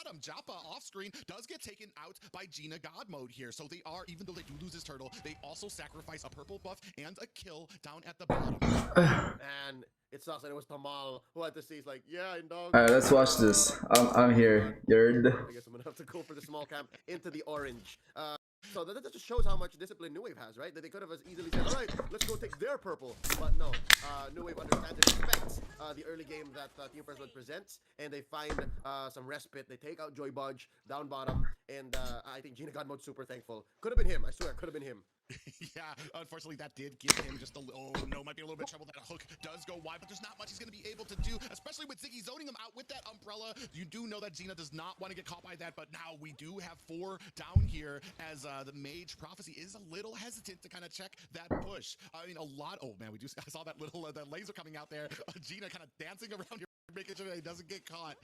bottom. Joppa off screen does get taken out by Gina God mode here. So they are, even though they do lose this turtle, they also sacrifice a purple buff and a kill down at the bottom. And it sucks, and it was Tamal who had to see. He's like, yeah, dog. Alright, let's watch this. I'm here. You're I guess I'm gonna have to go for the small camp into the orange. So that just shows how much discipline New Wave has, right? That they could have as easily said, all right, let's go take their purple. But no, New Wave understands and respects the early game that Team First Blood presents, and they find some respite. They take out Joy Budge down bottom, and I think Gina Godmode's super thankful. Could have been him, I swear, could have been him. Yeah, unfortunately that did give him just a little, oh no, might be a little bit of trouble. That hook does go wide, but there's not much he's going to be able to do, especially with Ziggy zoning him out with that umbrella. You do know that Gina does not want to get caught by that, but now we do have 4 down here as the Mage Prophecy is a little hesitant to kind of check that push. I mean, a lot, oh man, I saw that little that laser coming out there. Gina kind of dancing around here, making sure that he doesn't get caught.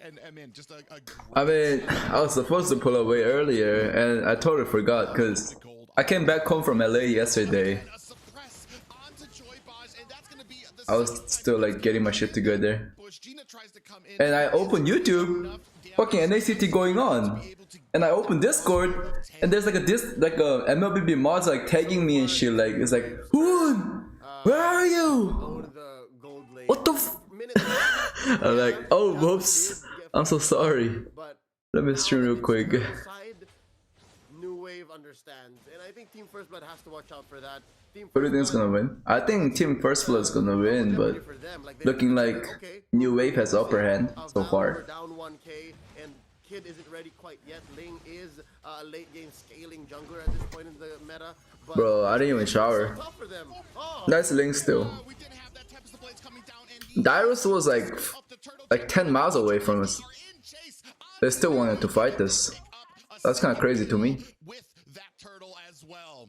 And man, just I mean, I was supposed to pull away earlier, and I totally forgot because I came back home from LA yesterday. I was still like getting my shit together, and I opened YouTube, fucking NACT going on, and I opened Discord, and there's like a MLBB mods like tagging me and shit. Like it's like, Hoon, where are you? What the f? I'm like, oh whoops, I'm so sorry. Let me stream real quick. New Wave understands, and I think Team First Blood has to watch out for that. Who do you think is gonna win? I think Team First Blood is gonna win, but looking like New Wave has upper hand so far. Down 1K, and Kid isn't ready quite yet. Ling is a late game scaling jungler at this point in the meta. But bro, I didn't even shower. Nice Ling still. Dyrus was like 10 miles away from us. They still wanted to fight this. That's kind of crazy to me. With that turtle as well.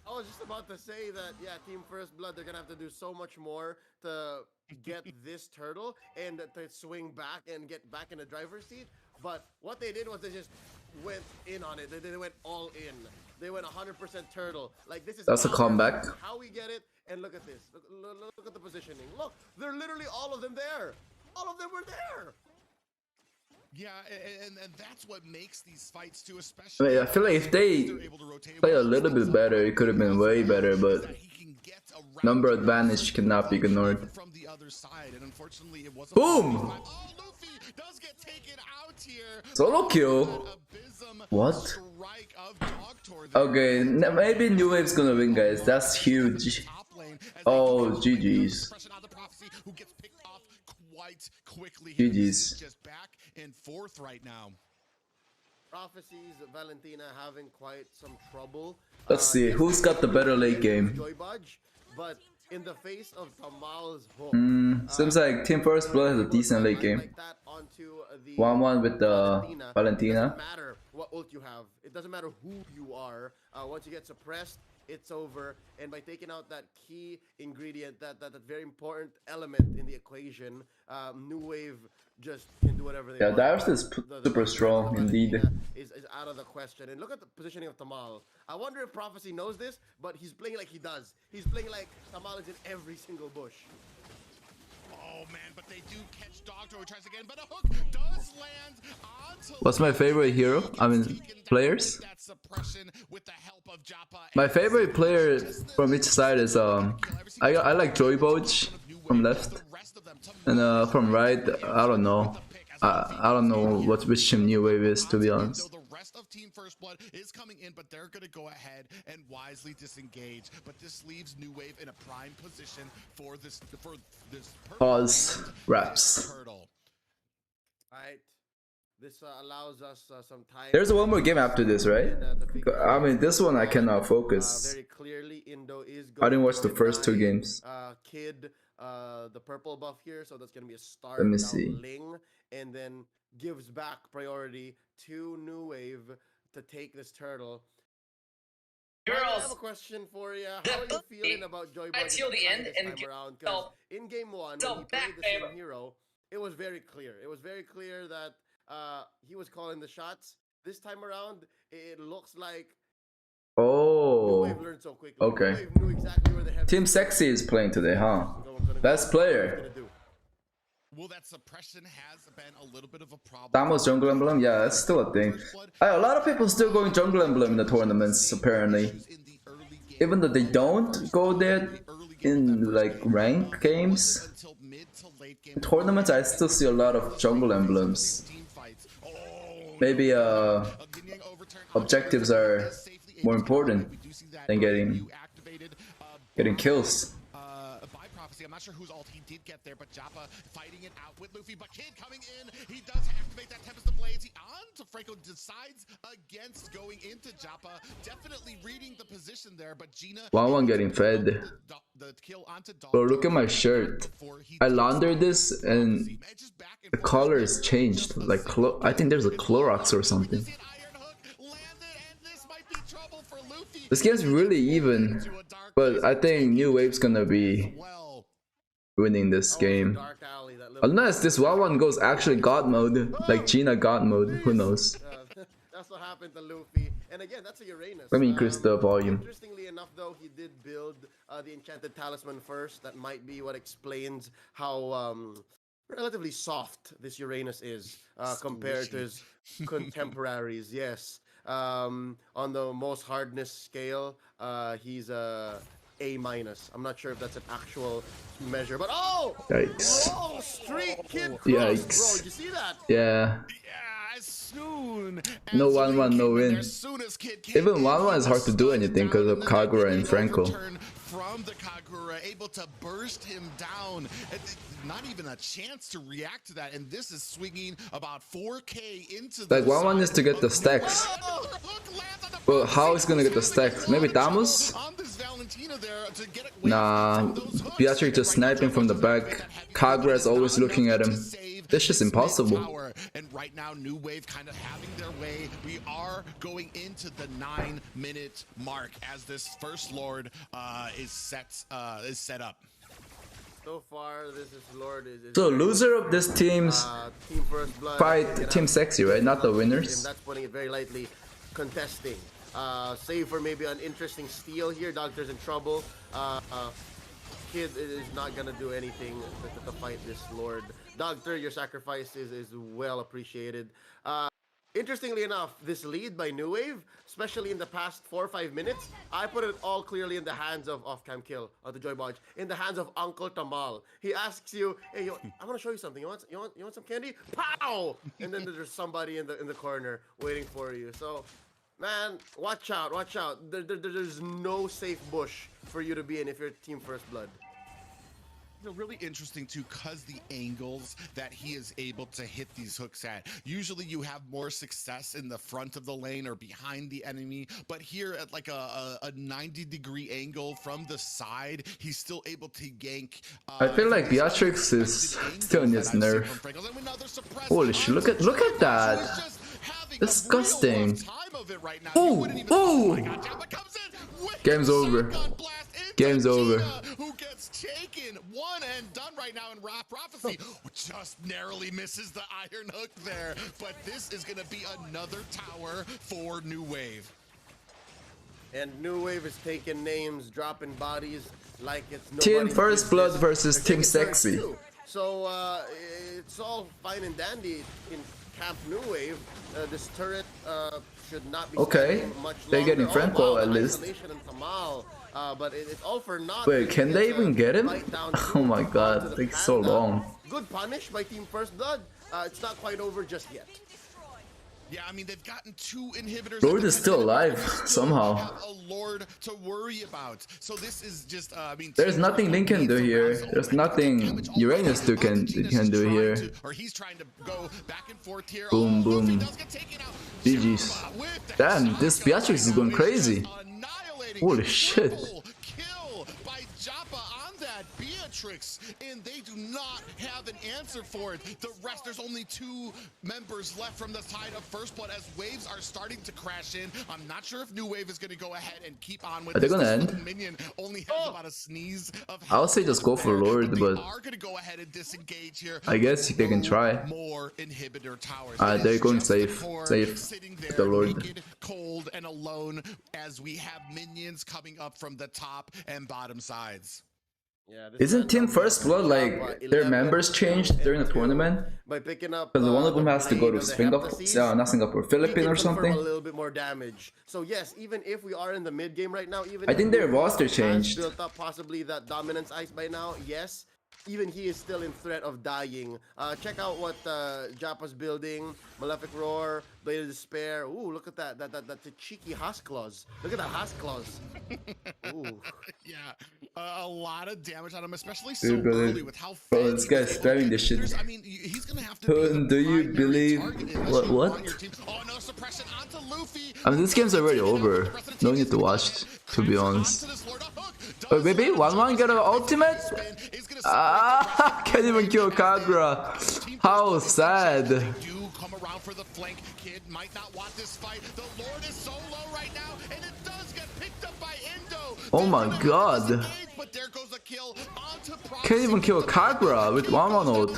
I was just about to say that, yeah, Team First Blood, they're gonna have to do so much more to get this turtle and to swing back and get back in the driver's seat. But what they did was they just went in on it. They went all in. They went 100% turtle. Like this is that's a comeback. How we get it? And look at this. Look at the positioning. Look, they're literally all of them there. All of them were there. Yeah, and that's what makes these fights too, especially. I mean, I feel like if they play a little bit better, it could have been way better, but number advantage cannot be ignored. From the other side, and unfortunately it wasn't. Boom! Oh, Luffy does get taken out here. Solo kill. What? Okay, maybe New Wave's gonna win, guys. That's huge. Oh, GG's. GG's. Just back in 4th right now. Prophecies, Valentina having quite some trouble. Let's see who's got the better late game. Joy Budge, but in the face of Tamal's hook, seems like Team First Blood has a decent late game. 1-1 with the Valentina. It doesn't matter what ult you have. It doesn't matter who you are. Once you get suppressed, it's over. And by taking out that key ingredient, that very important element in the equation, New Wave just can do whatever they want. Yeah, Dyrus is super strong indeed. Is out of the question. And look at the positioning of Tamal. I wonder if Prophecy knows this, but he's playing like he does. He's playing like Tamal is in every single bush. Oh man, but they do catch Dogto, who tries again, but a hook does land onto. What's my favorite hero? I mean, players? My favorite player from each side is I like Joy Budge from left, and from right, I don't know. I don't know which team New Wave is, to be honest. The rest of Team First Blood is coming in, but they're gonna go ahead and wisely disengage. But this leaves New Wave in a prime position for this pause wraps. Right. This allows us some time. There's one more game after this, right? I mean, this one I cannot focus. Very clearly, Indo is I didn't watch the first 2 games. Kid, the purple buff here, so that's gonna be a start. Let me see. Ling, and then gives back priority to New Wave to take this turtle. I have a question for you. How are you feeling about Joy Budge this time around? Because in game 1, when he played the same hero, it was very clear. It was very clear that he was calling the shots. This time around, it looks like New Wave learned so quickly. Okay. New Wave knew exactly where the Team Sexy is playing today, huh? Best player. Well, that suppression has been a little bit of a problem. Tamos jungle emblem, yeah, that's still a thing. A lot of people still going jungle emblem in the tournaments, apparently. Even though they don't go there in like rank games, in tournaments I still see a lot of jungle emblems. Maybe objectives are more important than getting kills. I'm not sure whose ult he did get there, but Joppa fighting it out with Luffy. But Kid coming in, he does activate that Tempest of Blades. He on to Franco, decides against going into Joppa. Definitely reading the position there, but Gina. 1-1 getting fed. The kill onto Bro, look at my shirt. I laundered this and the color is changed. Like I think there's a Clorox or something. This game's really even, but I think New Wave's gonna be winning this game. Unless this 1-1 goes actually God mode, like Gina God mode, who knows. That's what happened to Luffy. And again, that's a Uranus. Let me increase the volume. Interestingly enough, though, he did build the Enchanted Talisman first. That might be what explains how relatively soft this Uranus is compared to his contemporaries. Yes. On the most hardness scale, he's A-. I'm not sure if that's an actual measure, but yikes. Bro, street kid cross, Yikes. bro, you see that? Yeah. As soon as No 1-1, no win. Even 1-1 is hard to do anything because of Kagura and Franco. From the Kagura, able to burst him down. Not even a chance to react to that, and this is swinging about 4K into the. Like 1-1 is to get the stacks. But how is gonna get the stacks? Maybe Damus? Nah, Beatrix just sniping from the back. Kagura is always looking at him. This is impossible. And right now, New Wave kind of having their way. We are going into the 9-minute mark as this First Lord is set up. So far, this is Lord is so loser of this team's Team First Blood fight Team Sexy, right? Not the winners. And that's putting it very lightly. Contesting. Save for maybe an interesting steal here. Doctor's in trouble. Kid is not gonna do anything to fight this Lord. Doctor, your sacrifice is well appreciated. Interestingly enough, this lead by New Wave, especially in the past 4 or 5 minutes, I put it all clearly in the hands of off-cam kill, the Joy Bodge, in the hands of Uncle Tamal. He asks you, "Hey, I want to show you something. You want some candy?" Pow! And then there's somebody in the corner waiting for you. So, man, watch out, watch out. There's no safe bush for you to be in if you're Team First Blood. Really interesting too, because the angles that he is able to hit these hooks at. Usually you have more success in the front of the lane or behind the enemy, but here at like a 90-degree angle from the side, he's still able to gank. I feel like Beatrix is still in his nerf. Holy shit! Look at that! Disgusting. Ooh, ooh! Game's over. Game's over. Who gets taken? One and done right now in Wrath Prophecy. Just narrowly misses the iron hook there. But this is going to be another tower for New Wave. And New Wave is taking names, dropping bodies like it's Team First Blood versus Team Sexy. So it's all fine and dandy in Camp New Wave. This turret should not be okay. Much They're getting Franco at least. But it's all for naught. Wait, can they even get him? Oh my god, it takes so long. Good punish by Team First Blood. It's not quite over just yet. Yeah, I mean, they've gotten 2 inhibitors. Lord is still alive somehow. Have a Lord to worry about. So this is just, I mean, there's nothing Link can do here. There's nothing Uranus can do here. Or he's trying to go back and forth here. Boom, boom. GG's. Damn, this Beatrix is going crazy. Holy shit. And they do not have an answer for it. The rest, there's only 2 members left from the side of First Blood as waves are starting to crash in. I'm not sure if New Wave is going to go ahead and keep on with. Are they gonna end? Minion only has about a sneeze of I would say just go for Lord, but are going to go ahead and disengage here. I guess they can try. More inhibitor towers. They're going safe. Sitting there, the Lord. naked, cold, and alone as we have minions coming up from the top and bottom sides. Yeah, this Isn't Team Randall First gives Blood like Japa their 11 members changed during the 2 tournament? by picking up Because one of them the has to go blade to of the Singapore, Heptases. not Singapore, He Philippines can or confirm a something. little bit more damage. So yes, even if we are in the mid game right now, even I if think their Goku roster has changed. built up possibly that dominance ice by now, yes, even he is still in threat of dying. Check out what Japa's building. Malefic Roar, Blade of Despair. Ooh, look at that. That's a cheeky Husk Claws. Look at that Husk Claws. Ooh. Yeah, a lot of damage on him, especially so Dude, brother. early with how Bro, fed this he was guy's able to spamming get. this shit. I mean, he's gonna have to Hoon, be do the you primary believe target unless you what? want your team. Oh no, suppression onto Luffy. I mean, this game's already over. No need to watch, to be honest. But maybe 1-1 get an ultimate? Ah, can't even kill Kagura. How sad. They do come around for the flank. Kid might not want this fight. The Lord is so low right now, and it does get picked up by Indo. Oh my god. But there goes a kill onto Can't even kill Kagura with 1-1 ult.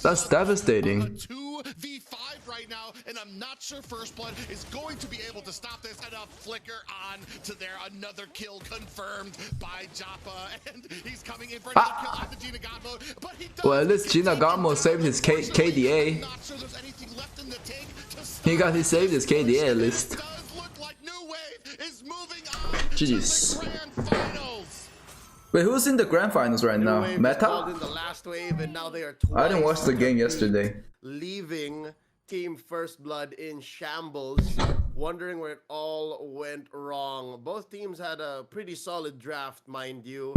That's devastating. 2v5 right now, and I'm not sure First Blood is going to be able to stop this. And a flicker on to there. Another kill confirmed by Japa, and he's coming in for another kill on the Gina God mode. But he does. Well, at least Gina Garmo saved his KDA. I'm not sure there's anything left in the tank to stop. He saved his KDA at least. It does look like New Wave is moving on GG's. to the grand finals. Wait, who's in the grand finals right now? Wave is called Meta? in the last wave, and now they are I didn't watch the game twice yesterday. leaving Team First Blood in shambles, wondering where it all went wrong. Both teams had a pretty solid draft, mind you.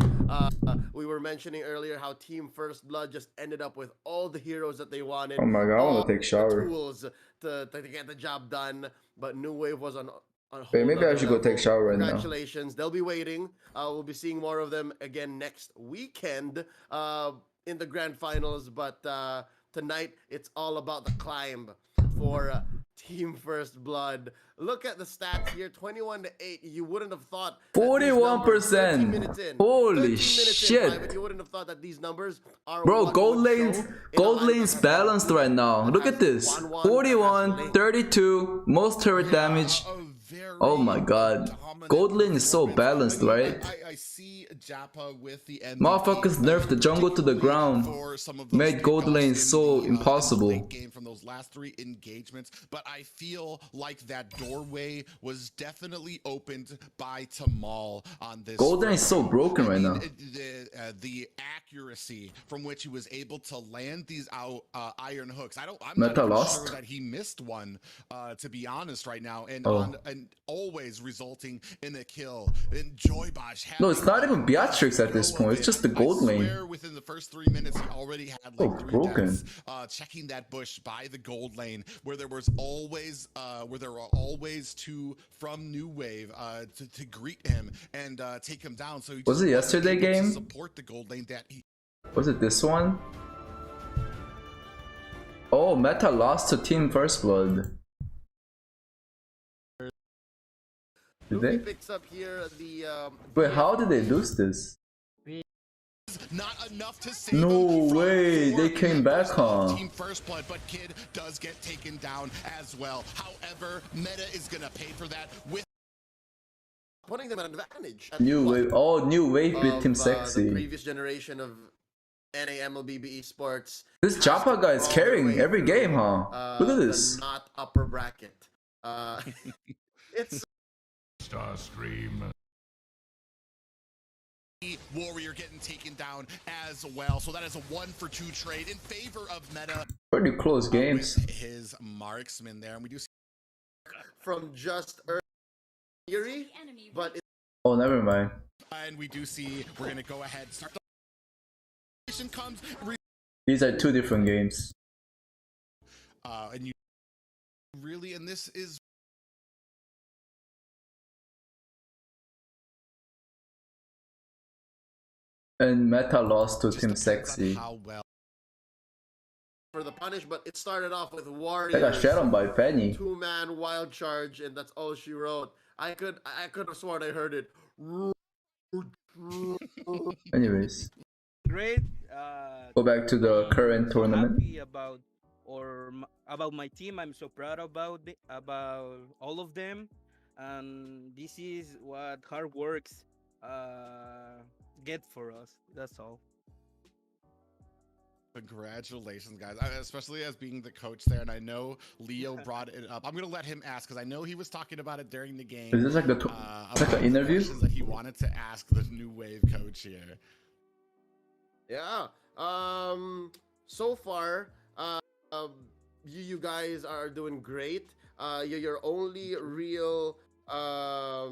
We were mentioning earlier how Team First Blood just ended up with all the heroes that they wanted. Oh my god, I all want to take a the shower. tools to get the job done, but New Wave was on a whole Wait, maybe I nother should go level. take a shower right now. Congratulations. They'll be waiting. We'll be seeing more of them again next weekend in the grand finals, but tonight it's all about the climb for Team First Blood. Look at the stats here, 21-8. You wouldn't have thought 41%. Holy shit. You wouldn't have thought that these numbers are Bro, what gold would lane's show in a lineup balanced right now. Look at this. 41, 32, most turret damage. Oh my god. Gold lane is so balanced, right? I see Japa with the Motherfuckers nerfed the jungle to the ground. Made gold lane so impossible. Game from those last 3 engagements, but I feel like that doorway was definitely opened by Tamal on this. Gold lane is so broken right now. The accuracy from which he was able to land these iron hooks. I'm Meta not lost? sure that he missed one, to be honest, right now, and and always resulting in a kill. And Joybosh. No, it's not even Beatrix at this point. It's just the gold lane. Within the first 3 minutes, he already had like 3 broken. deaths. Checking that bush by the gold lane, where there was always, where there were always 2 from New Wave to greet him and take him down. So he Was it just wasn't yesterday able to game? support the gold lane that he. Was it this one? Oh, Meta lost to Team First Blood. Did Luffy they? picks up here the Wait, how did they lose this? Not enough to save No him from way, they 4 came back, members of huh? Team First Blood, but Kid does get taken down as well. However, Meta is gonna pay for that with putting them at an advantage. New wave. Oh, new wave with Team The Sexy. previous generation of MLBB esports. This Japa guy is carrying every game, huh? Look at the this. not upper bracket. It's Starstream. Warrior getting taken down as well. So that is a 1-for-2 trade in favor of Meta. Pretty close games. With his marksman there, and we do see from just theory, but Oh, never mind. and we do see we're gonna go ahead start the comes These are 2 different games. and you really, and this is And Meta lost to just Team depends on Sexy. how well for the punish, but it started off with They got Warriors. shot on by Penny. 2-man wild charge, and that's all she wrote. I could have sworn I heard it. Anyways, Great. go back to the current so tournament. happy about about my team. I'm so proud about about all of them, and this is what hard works get for us. That's all. Congratulations, guys. Especially as being the coach there, and I know Leo brought it up. I'm gonna let him ask because I know he was talking about it during the game. Is this like the about like an the interview? questions that he wanted to ask the new wave coach here. Yeah. So far, you guys are doing great. Your only real I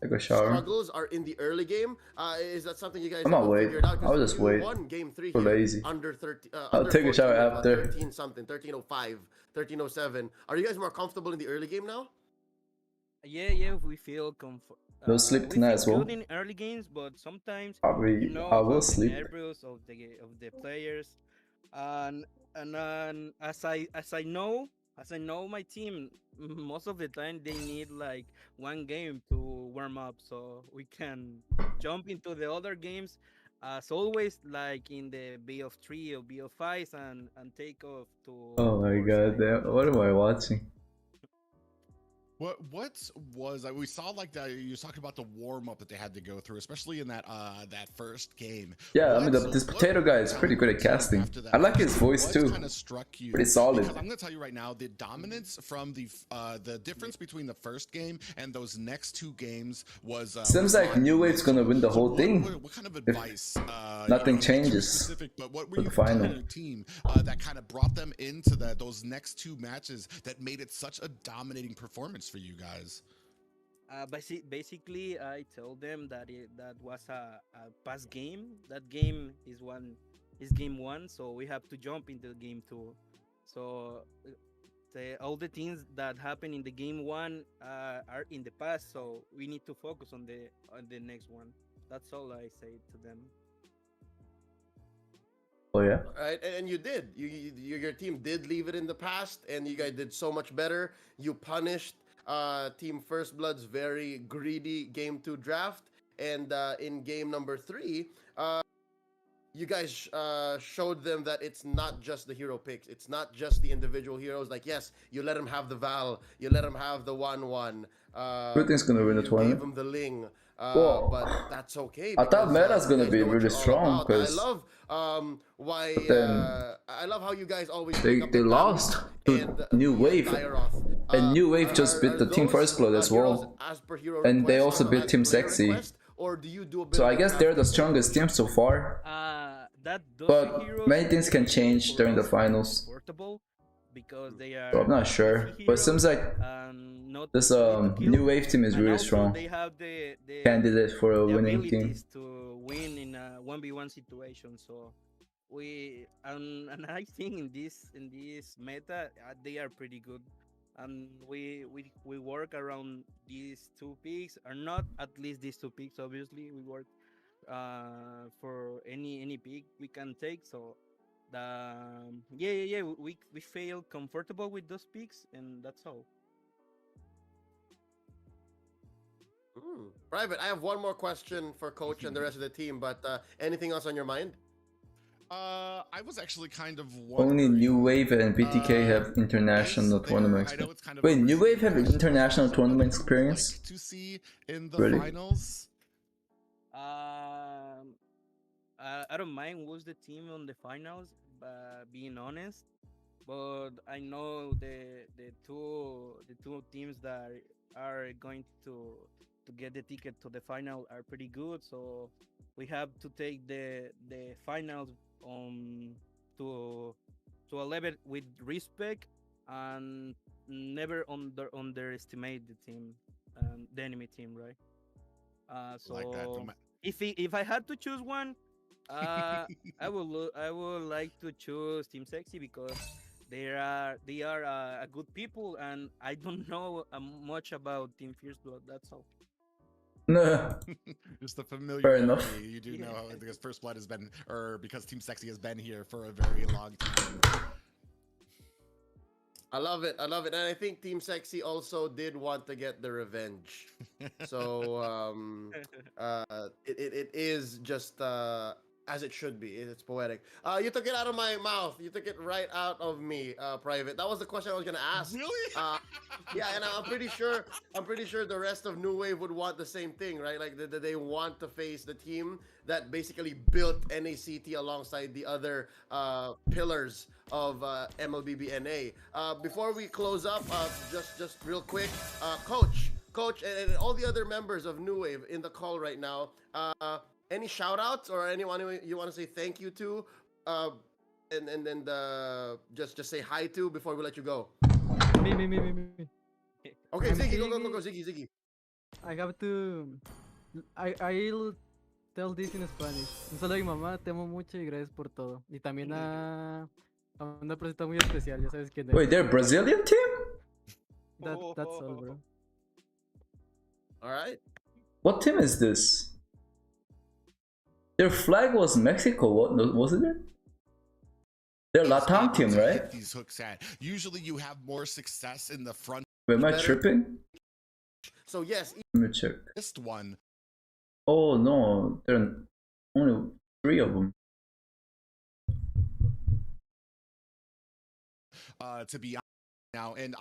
go shower. struggles are in the early game. Is that something you guys I'm not have wait. figured out? 'Cause I'll just you wait. won game 3 We're here lazy. under 30. I'll Under take a shower 14, after. 13 something, 13:05, 13:07. Are you guys more comfortable in the early game now? Yeah, we feel You'll sleep we tonight feel as well? good in early games, but sometimes Probably. you know I will about the sleep. nerves of the players, and as I know my team, most of the time they need like one game to warm up, so we can jump into the other games as always, like in the BO3 or BO5s, and take off to Oh my our god, side. what am I watching? What was we saw like that you was talking about the warm up that they had to go through, especially in that first game. Yeah, I mean What- this what potato guy is found pretty good at your team casting. after that I like match? his voice What too. kind of struck you? Pretty solid. Because I'm gonna tell you right now, the dominance from the difference between the first game and those next two games was. Seems like New Wave's gonna win the So whole what- thing. What kind of advice? nothing not too changes specific, but what were for you the telling final. your team that kind of brought them into those next two matches that made it such a dominating performance for you guys? Basically, I told them that that was a past game. That game is game one, so we have to jump into game two. So all the things that happen in the game one are in the past, so we need to focus on the next one. That's all I say to them. Oh yeah. Right, and you did. Your team did leave it in the past, and you guys did so much better. You punished Team First Blood's very greedy Game 2 draft, and in Game number 3, you guys showed them that it's not just the hero picks. It's not just the individual heroes. Like, yes, you let him have the Val. You let him have the 1-1. Who think's gonna win the You tournament? gave him the Ling. Whoa. But that's okay. I thought because, Meta's you gonna guys be know what really you're all strong, about. I 'cause love why but then I love how you guys always they pick up the lost diamond to and New the Wave. Dairoth. And New Wave just beat the Team those, First Blood as heroes well. as per hero And they request also or beat as Team player Sexy. request, or do you do a bit So of I guess they're the strongest team so far. That those But heroes many things can change for during the us finals. comfortable because they So I'm are not sure. easy But it heroes, seems like not this easy to kill. New Wave team is And really also strong. they have the Candidate for a the winning team. abilities to win in a 1v1 situation. So we and I think in this meta they are pretty good, and we work around these two picks, or not at least these two picks. Obviously, we work for any pick we can take. So the yeah, we feel comfortable with those picks, and that's all. Private, I have one more question for Coach and the rest of the team, but anything else on your mind? I was actually kind of Only wondering, New Wave and BTK have international is tournament there- I know experience. it's kind of Wait, New Wave overseas, have but is there international something tournament that you would like experience? to see in the Really? finals? Um, I don't mind who's the team on the finals, being honest. But I know the two teams that are going to get the ticket to the final are pretty good. So we have to take the finals to to a level with respect, and never underestimate the team, the enemy team, right? Like that. So if I had to choose one, I would like to choose Team Sexy because they are a good people, and I don't know much about Team Fierce Blood. That's all. No. Just the familiar. Fair enough. You do Yeah. know how, because First Blood has been, or because Team Sexy has been here for a very long time. I love it. I love it. And I think Team Sexy also did want to get the revenge. So it is just as it should be. It's poetic. You took it out of my mouth. You took it right out of me, Private. That was the question I was gonna ask. Really? Yeah, and I'm pretty sure. I'm pretty sure the rest of New Wave would want the same thing, right? Like they want to face the team that basically built NACT alongside the other pillars of MLBB NA. Before we close up, just real quick, Coach, and all the other members of New Wave in the call right now. Any shout outs or anyone you want to say thank you to, and just say hi to before we let you go? Me. Okay, I'm Ziggy, go, Ziggy. Ziggy. I have to. I'll tell this in Spanish. Un saludo a mi mamá, te amo mucho y gracias por todo. Y también a una persona muy especial, ya sabes quién es. Wait, they're a Brazilian team? That's all, bro. All right. What team is this? Their flag was Mexico, what wasn't it? They're Latam team, right? These hooks at. Usually you have more success in the front. Wait, am I tripping? So yes, Let me check. This one. Oh no, there are only 3 of them. To be honest now, and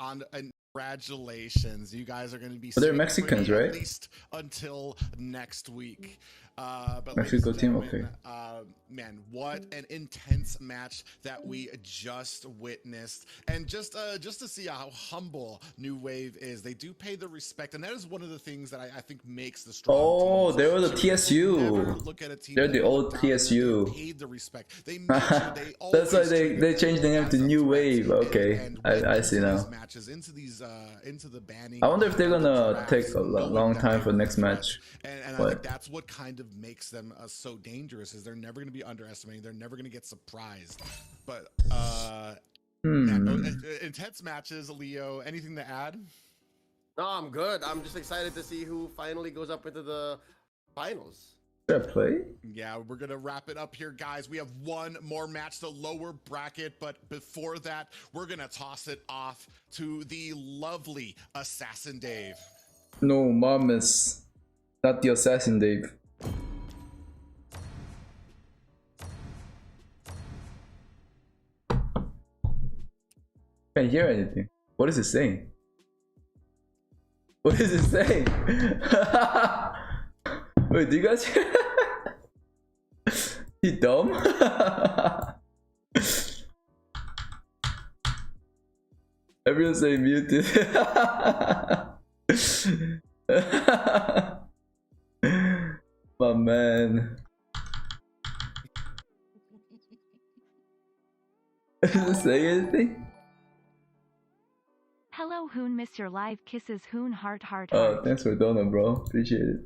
congratulations, you guys are going to be. They're sitting Mexicans, pretty right? At least until next week. But Mexico ladies and team, gentlemen, okay. Man, what an intense match that we just witnessed, and just to see how humble New Wave is, they do pay the respect, and that is one of the things that I think makes the strong. Oh, teams. they were the Never TSU. look at a team They're that the old looked down and TSU. they paid the respect. They made sure they That's why always they treated changed the name as to a New threat, Wave. Okay, and I went see into now. these matches, into the banning. I wonder if they're and the gonna drafts, take a knowing long that time they for were next threats. match. And I But- think that's what kind of makes them so dangerous, is they're never going to be underestimating. They're never going to get surprised. But intense matches, Leo. Anything to add? no, I'm good. I'm just excited to see who finally goes up into the finals. Fair play. Yeah, we're gonna wrap it up here, guys. We have one more match, the lower bracket, but before that, we're gonna toss it off to the lovely Assassin Dave. No, Mamas. Not the assassin, Dave. Can't hear anything. What is it saying? What is it saying? Wait, do you guys hear? You dumb? Everyone say muted. My man. Does it say anything? Hello Hoon, Mr. Live kisses Hoon heart. Oh, thanks for donut, bro. Appreciate it.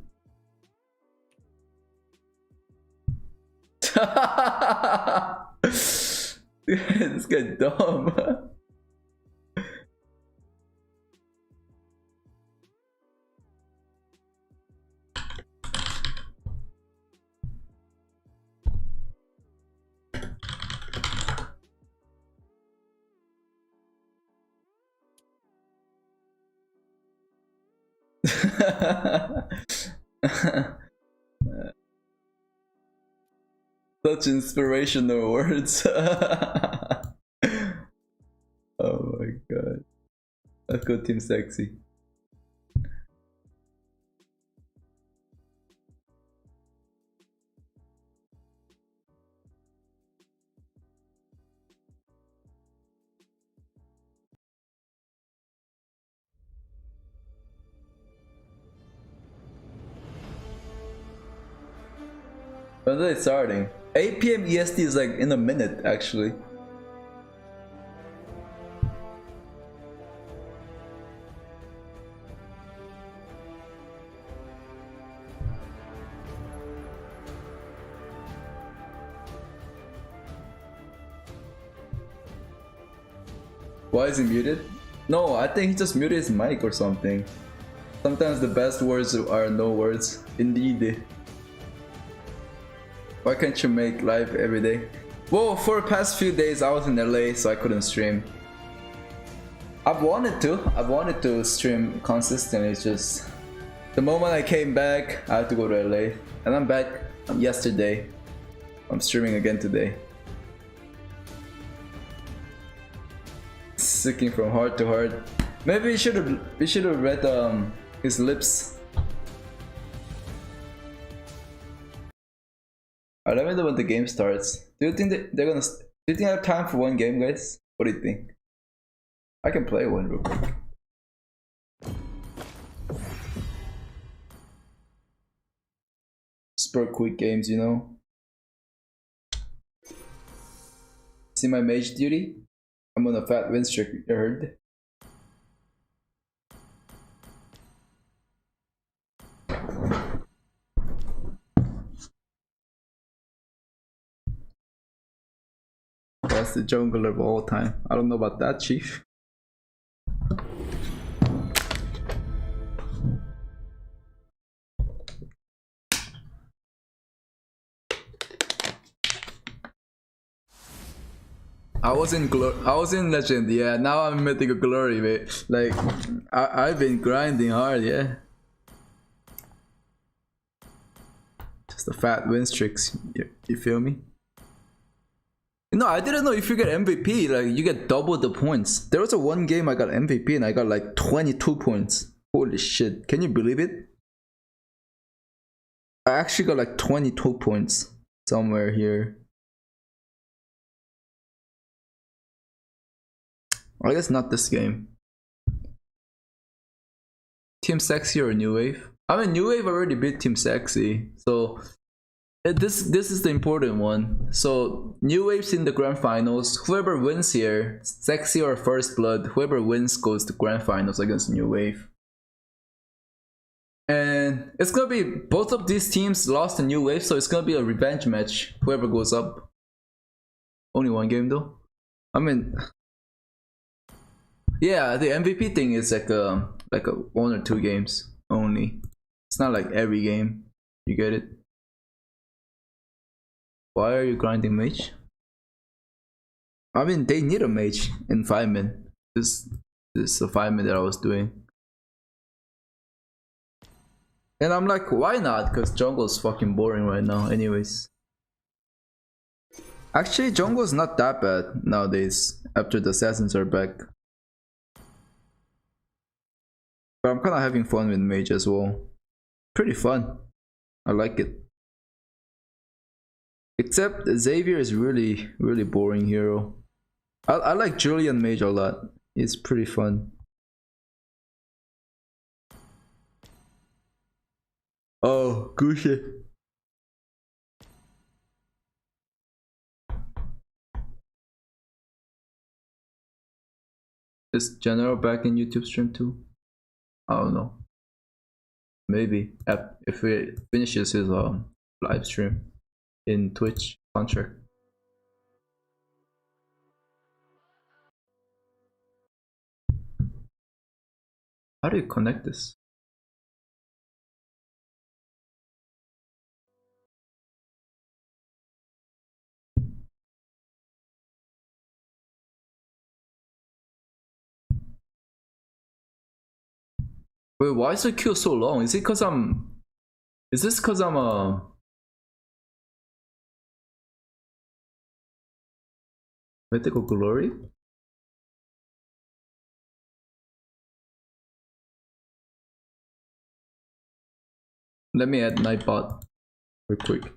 This guy dumb. Such inspirational words. Oh my god. Let's go Team Sexy. When are they starting? 8 PM EST is like in a minute, actually. Why is he muted? No, I think he just muted his mic or something. Sometimes the best words are no words. Indeed. Why can't you make live every day? Well, for the past few days I was in LA, so I couldn't stream. I've wanted to stream consistently. It's just the moment I came back, I had to go to LA, and I'm back yesterday. I'm streaming again today. Sticking from heart to heart. Maybe we should have read his lips. Alright, let me know when the game starts. Do you think they're gonna? Do you think I have time for one game, guys? What do you think? I can play one real quick. Super quick games, you know. See my mage duty? I'm on a fat win streak, you heard? That's the jungler of all time. I don't know about that, chief. I was in Legend, yeah. Now I'm Mythical Glory, mate. Like, I've been grinding hard, yeah. Just the fat win streaks, you feel me? No, I didn't know if you get MVP, like you get double the points. There was a one game I got MVP and I got like 22 points. Holy shit, can you believe it? I actually got like 22 points somewhere here. I guess not this game. Team Sexy or New Wave? I mean, New Wave already beat Team Sexy, so this is the important one. So New Wave's in the grand finals. Whoever wins here, Sexy or First Blood, whoever wins goes to grand finals against New Wave. And it's gonna be both of these teams lost to New Wave, so it's gonna be a revenge match. Whoever goes up. Only one game though. I mean, yeah, the MVP thing is like a 1 or 2 games only. It's not like every game. You get it? Why are you grinding mage? I mean, they need a mage in 5-man. This is a 5-man that I was doing. And I'm like, why not? Because jungle's fucking boring right now anyways. Actually, jungle's not that bad nowadays after the assassins are back. But I'm kind of having fun with mage as well. Pretty fun. I like it. Except Xavier is really boring hero. I like Julian mage a lot. It's pretty fun. Oh, Gosu. Is General back in YouTube stream too? I don't know. Maybe if he finishes his live stream in Twitch contract. How do you connect this? Wait, why is the queue so long? Is it cause I'm... Is this cause I'm a... Mythical Glory? Let me add Nightbot real quick.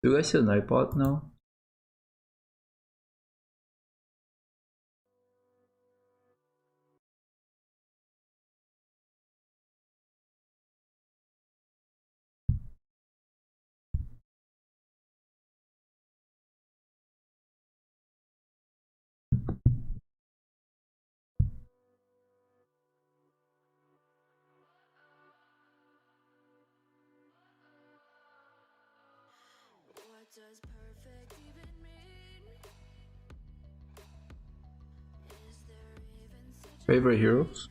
Do you guys see Nightbot now? Favorite heroes?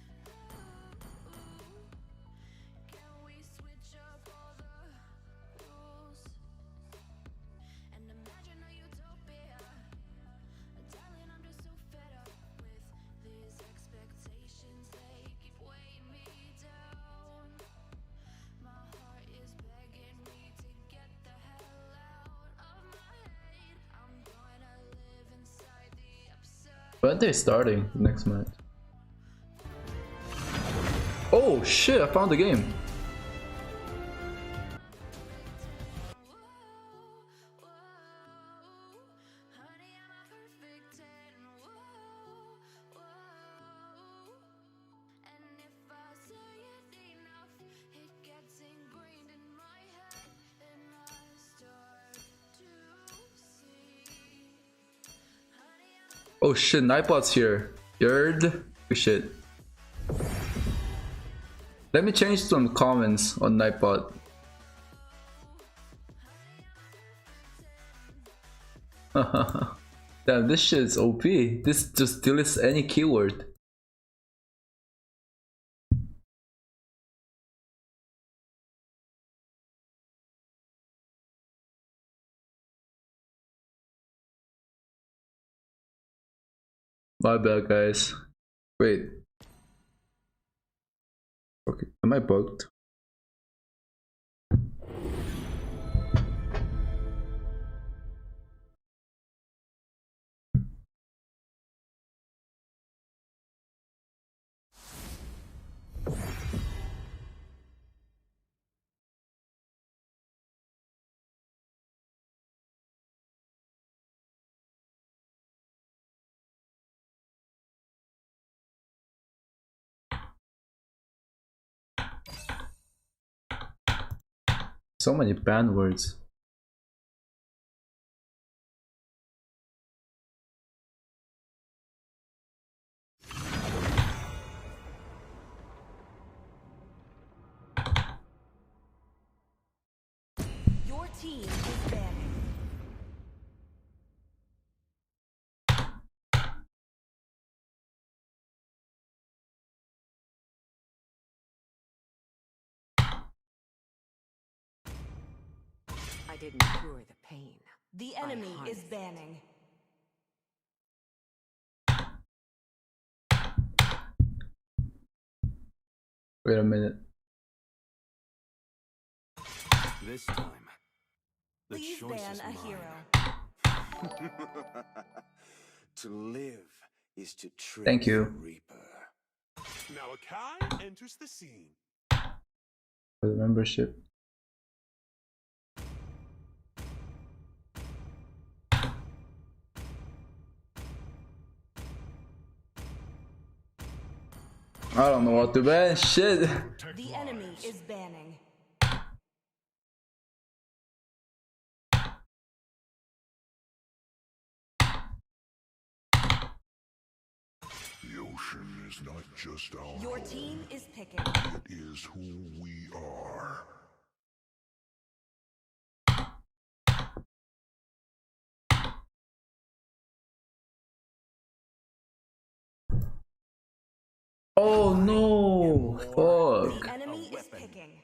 When are they starting the next match? Oh shit, I found the game. Oh shit, Nightbot's here. Yerd. Oh shit. Let me change some comments on Nightbot. Damn, this shit is OP. This just deletes any keyword. My bad, guys. Wait. Okay, am I bugged? So many banned words. Your team is banning. I didn't cure the pain. The enemy is banning. Wait a minute. This time, the Please choice ban is a mine. hero. To live is to trick Thank you. the Reaper. Now Akai enters the scene. For the membership. I don't know what to ban. Shit. The enemy is banning. The ocean is not just our Your home, team is picking. it is who we are. Oh no. The Fuck. enemy is picking.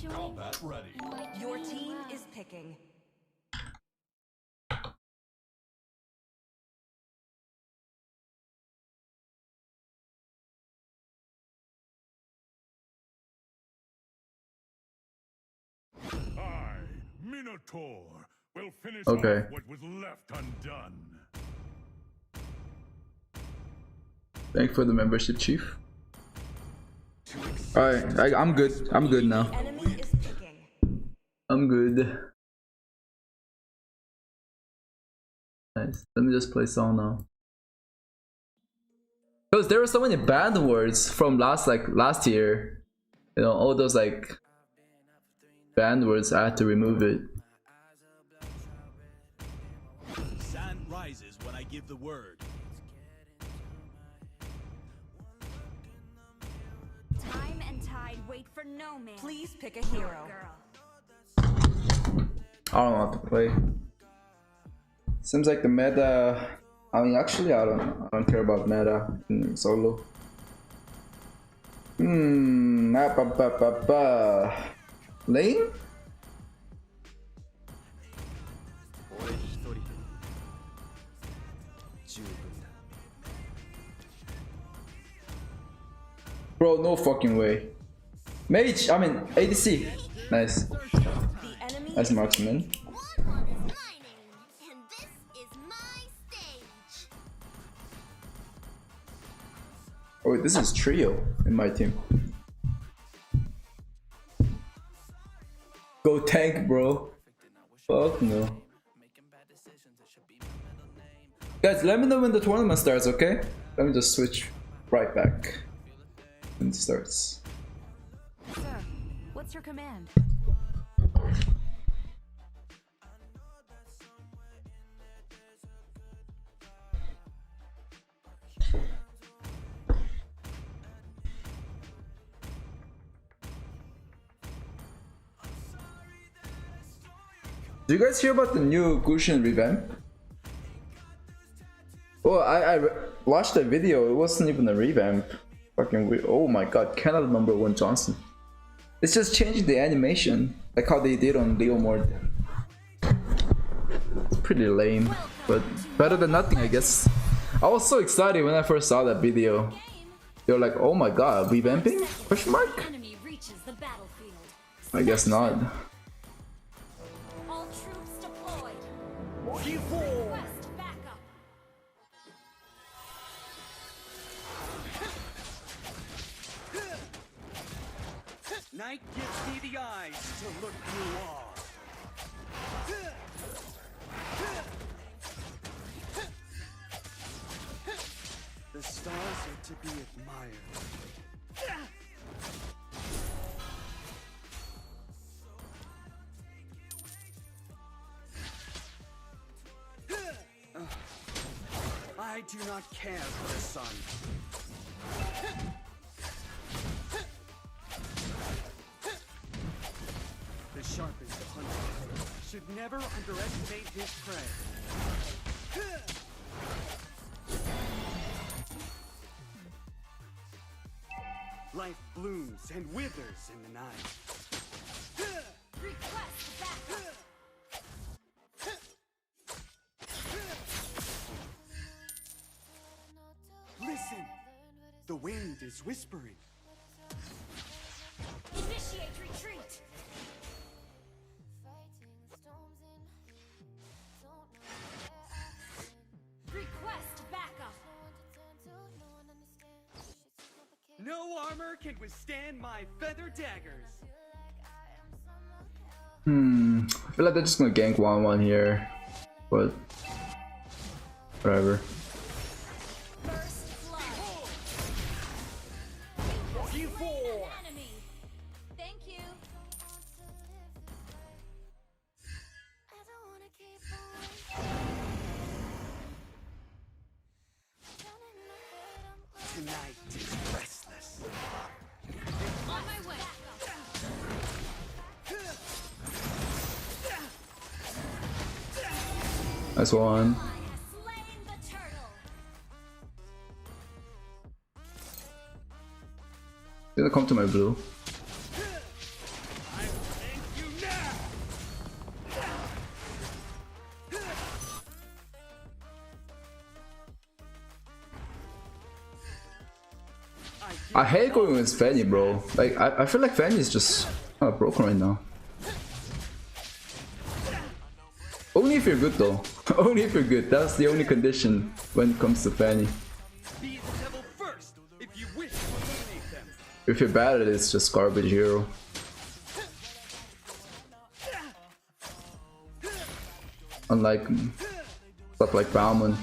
Combat ready. Your team is picking. I, Minotaur, will finish Okay. off what was left undone. Thank you for the membership, chief. Alright, I'm good. I'm good now. The enemy is picking. I'm good. Nice. Let me just play song now. Because there were so many banned words from last year. You know, all those like banned words, I had to remove it. Sun rises when I give the word. Time and tide wait for no man. Please pick a hero. I don't know what to play. Seems like the meta. I mean, actually, I don't care about meta in solo. Lane? Bro, no fucking way. Mage, I mean ADC. Nice. The enemy Nice is marksman. One is my name, and this is my Oh, this is trio in my team. Go tank, bro. Fuck no. Guys, let me know when the tournament starts, okay? Let me just switch right back when it starts. Sir, what's your command? Do you guys hear about the new Gushin revamp? Well, I watched that video. It wasn't even a revamp. Fucking weird. Oh my god, Canada #1 Johnson. It's just changing the animation, like how they did on Leo Mord. It's pretty lame, but better than nothing, I guess. I was so excited when I first saw that video. They were like, oh my god, revamping? Question mark? I guess not. All troops deployed. Night gives me the eyes to look through all. The stars are to be admired. I do not care for the sun. The sharpest hunter should never underestimate his prey. Life blooms and withers in the night. Request backup. Listen! The wind is whispering. Initiate retreat. Request backup. No armor can withstand my feather daggers. I feel like they're just gonna gank 1-1 here, but whatever. Thank you. Tonight is restless. On my way. Nice one. Slain the turtle. Gonna come to my blue. I hate going with Fanny, bro. Like, I feel like Fanny is just kind of broken right now. Only if you're good, though. Only if you're good. That's the only condition when it comes to Fanny. Be the devil first if you wish to eliminate them. If you're bad at it, it's just garbage hero. Unlike stuff like Bauman.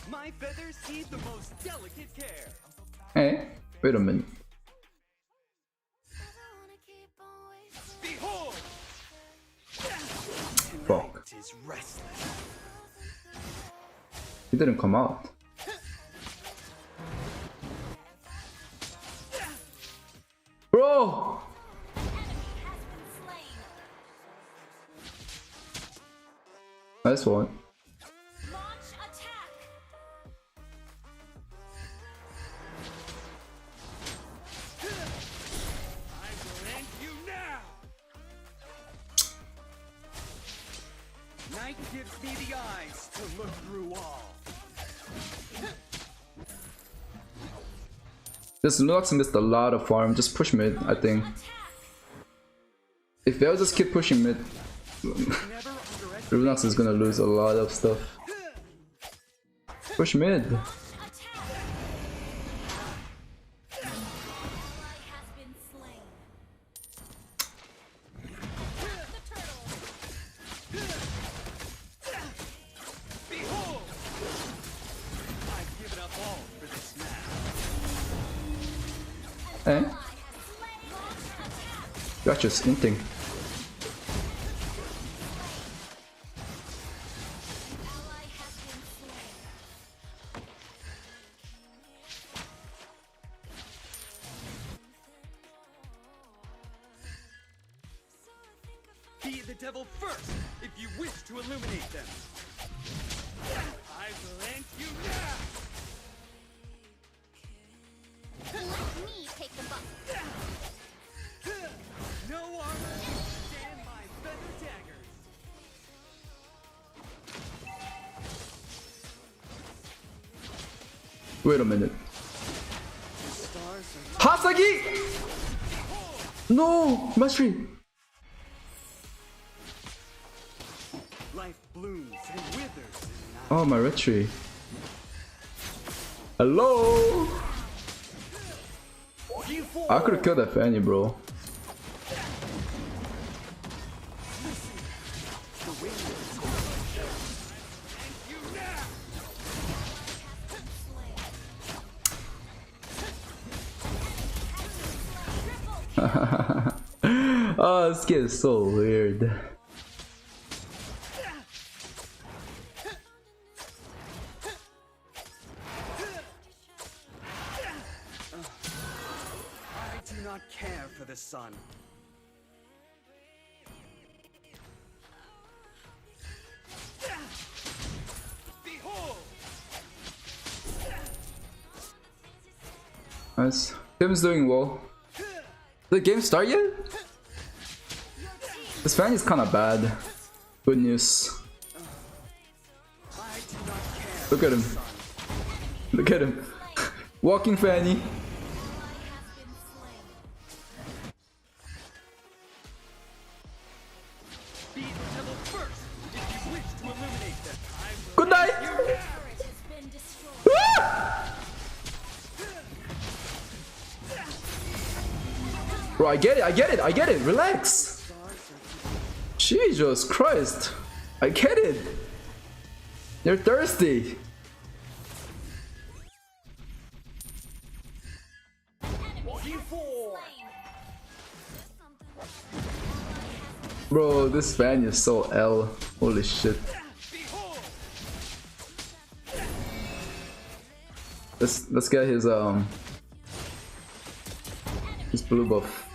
My feathers need the most delicate care. Hey, wait a minute. Behold! Fuck. Tonight is restless. He didn't come out. Bro! Nice one. Launch attack. I will end you now. Night gives me the eyes to look through all. This Lux missed a lot of farm. Just push mid, I think. If they'll just keep pushing mid, Runox is gonna lose a lot of stuff. Push mid. Eh? Gotcha, stinting. Be the devil first if you wish to illuminate them. I will end you now. Let me take the buck. No armor can stand my feather daggers. Wait a minute. Hasagi! No! Mastery! Life blooms and withers in the night. Oh, my red tree. Hello! I could've killed that Fanny, bro. Oh, this game is so weird. I do not care for the sun. Behold! Nice. Tim's doing well. Did the game start yet? This fan is kinda bad. Good news. Look at him. Look at him. Walking Fanny. Good night! Bro, I get it, relax! Jesus Christ! I get it! You're thirsty! Bro, this fan is so L. Holy shit. Let's get his blue buff.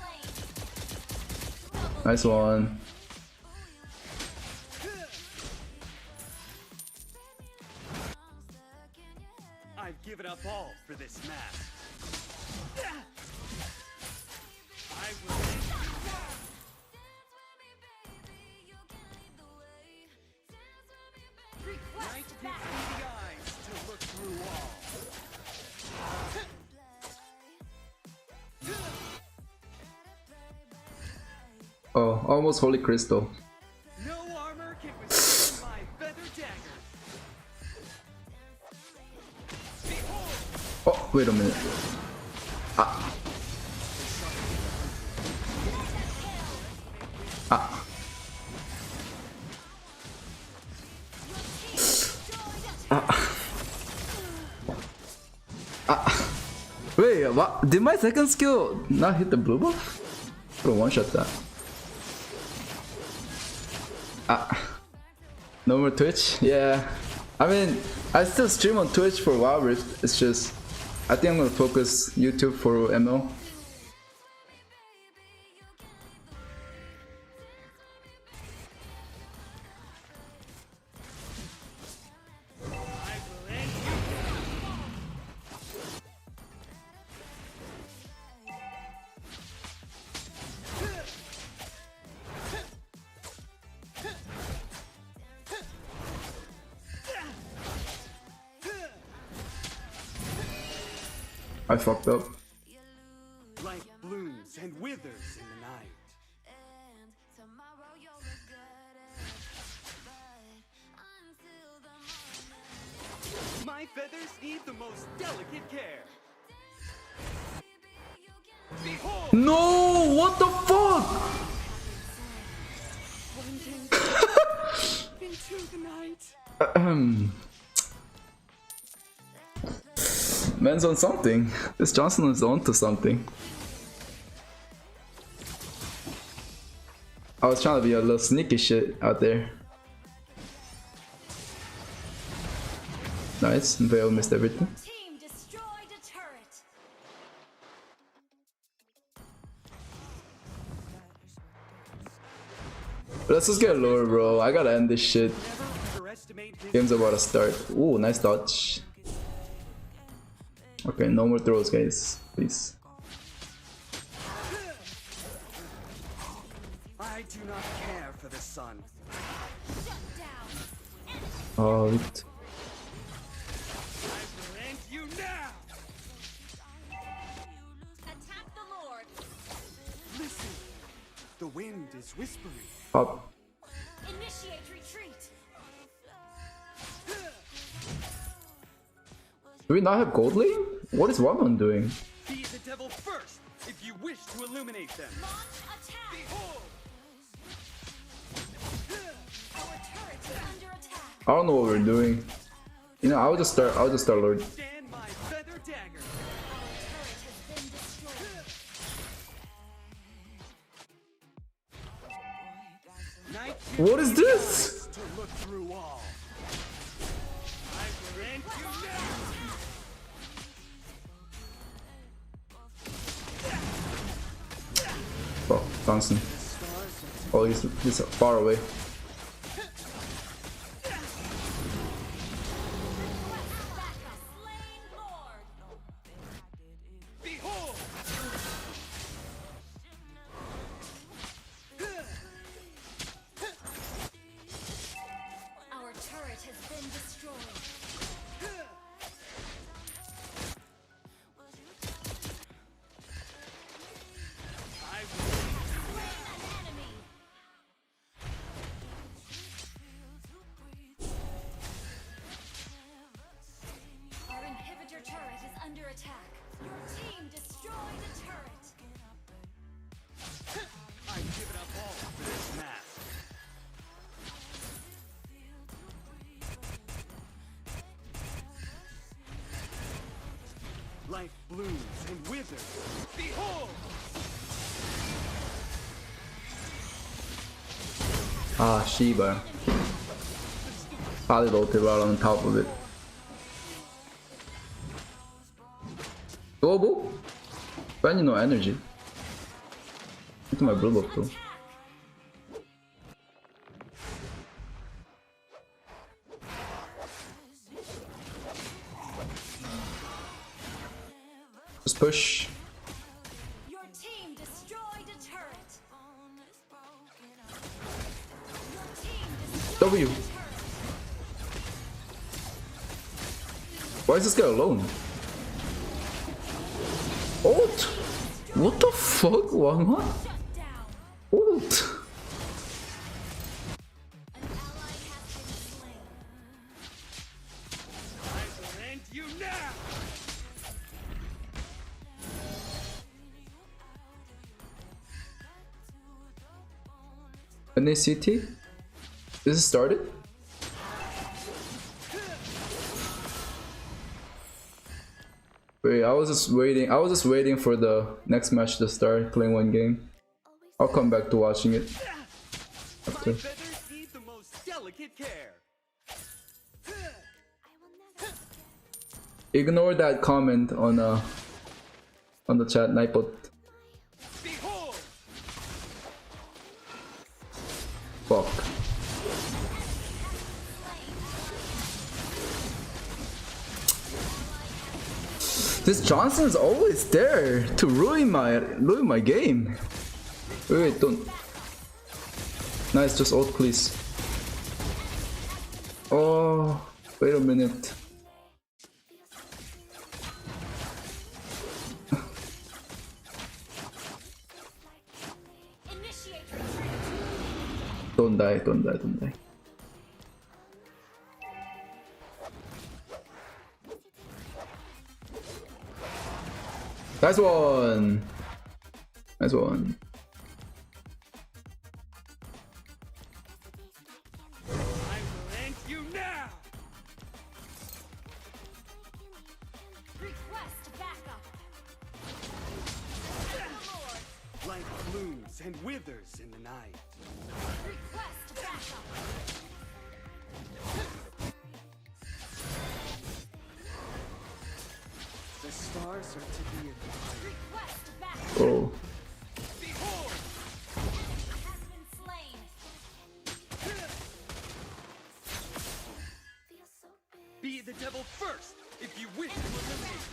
Nice one. I've given up all for this match. I will end you. Night gives me the eyes to look through all. Oh, almost Holy Crystal. No armor can withstand my feather dagger. Oh, wait a minute. Ah. Ah. Ah. Ah. Wait, what? Did my second skill not hit the blue buff? Could have one-shot that. Ah. No more Twitch? Yeah. I mean, I still stream on Twitch for Wild Rift. It's just, I think I'm gonna focus YouTube for ML. I fucked up. Life blooms and withers in the night. feathers need the most delicate care. Behold! No, what the fuck? Into the night. Man's on something. This Johnson is on to something. I was trying to be a little sneaky shit out there. Nice, Vale missed everything. Team destroyed a turret. Let's just get lower, bro. I gotta end this shit. Game's about to start. Ooh, nice dodge. Okay, no more throws, guys. Please. I do not care for the sun. Oh, I will end you now. Attack the Lord. Listen, the wind is whispering. Pop. Initiate retreat. Do we not have gold lane? What is Waman doing? Be the devil first if you wish to illuminate them. Launch attack. Behold! Our turret is under attack. I don't know what we're doing. You know, I'll just start Lord. Stand my feather dagger. Our turret has been destroyed. Night What is this? to look through all. I will end you now. Oh, Johnson. Oh, he's far away. Slain Lord. Behold! Our turret has been destroyed. I will Slain an enemy. Our inhibitor turret is under attack. Your team destroyed a turret. I've given up all for this mask. Life blooms and withers. Behold! Ah, Shiba. Probably ulted right on top of it. Global? But I need no energy. Look at my blue buff too. Just push. Your team destroyed a turret. Your team destroyed W. a turret. Why is this guy alone? Ult? What the fuck? What? Shut down. Ult? An ally has been slain. I will end you now! NACT? Is it started? Wait, I was just waiting for the next match to start, playing one game. I'll come back to watching it after. My feathers need the most delicate care. Ignore that comment on the chat, Nightbot. Behold! Fuck. This Johnson's always there to ruin my game. Wait, don't. Nice, just ult please. Oh, wait a minute. Initiate retreat. Don't die, don't die, don't die. Nice one. Nice one. I will end you now. Request backup. Light blooms and withers in the night. Request backup. The stars are to be admired. Request backup. Oh. Behold! Has been slain. Be the devil first if you wish to eliminate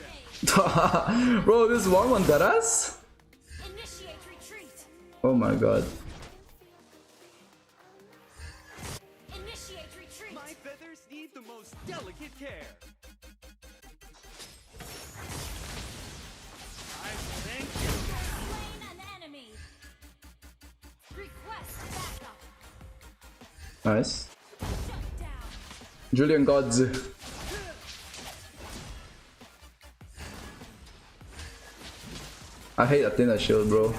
them. Bro, this 1-1 deadass? Initiate retreat. Oh my god. Initiate retreat. My feathers need the most delicate care. I will end you now. Slain an enemy. Request backup. Nice. Shut down. Julian Gods. I hate Athena shield, bro.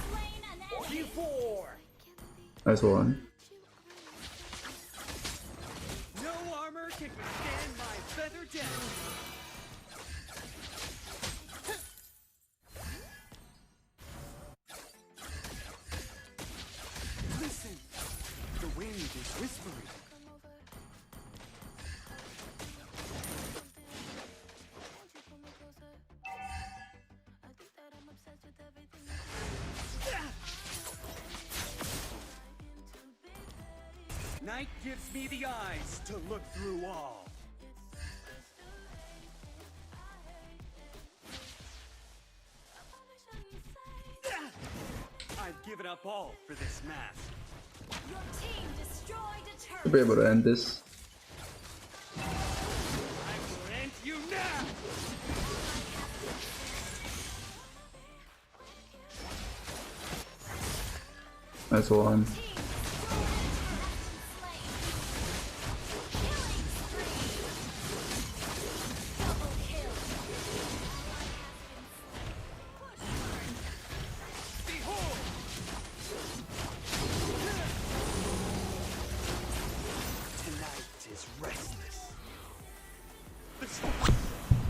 Slain an enemy. Nice one. No armor can withstand my feather down. Listen, the wind is whispering. Night gives me the eyes to look through all. I've given up all for this mask. Your team destroyed a Should be turret. able to end this. I will end you now! Nice one. Team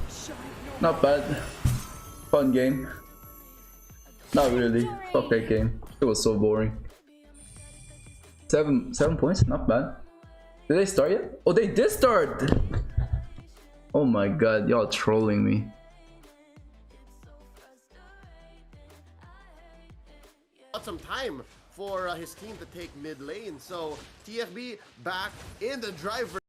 destroyed Not bad. Fun game. Not really. Fuck that game. It was so boring. 7 points? Not bad. Did they start yet? Oh, they did start! Oh my god, y'all trolling me. Got some time for his team to take mid lane, so TFB back in the driver's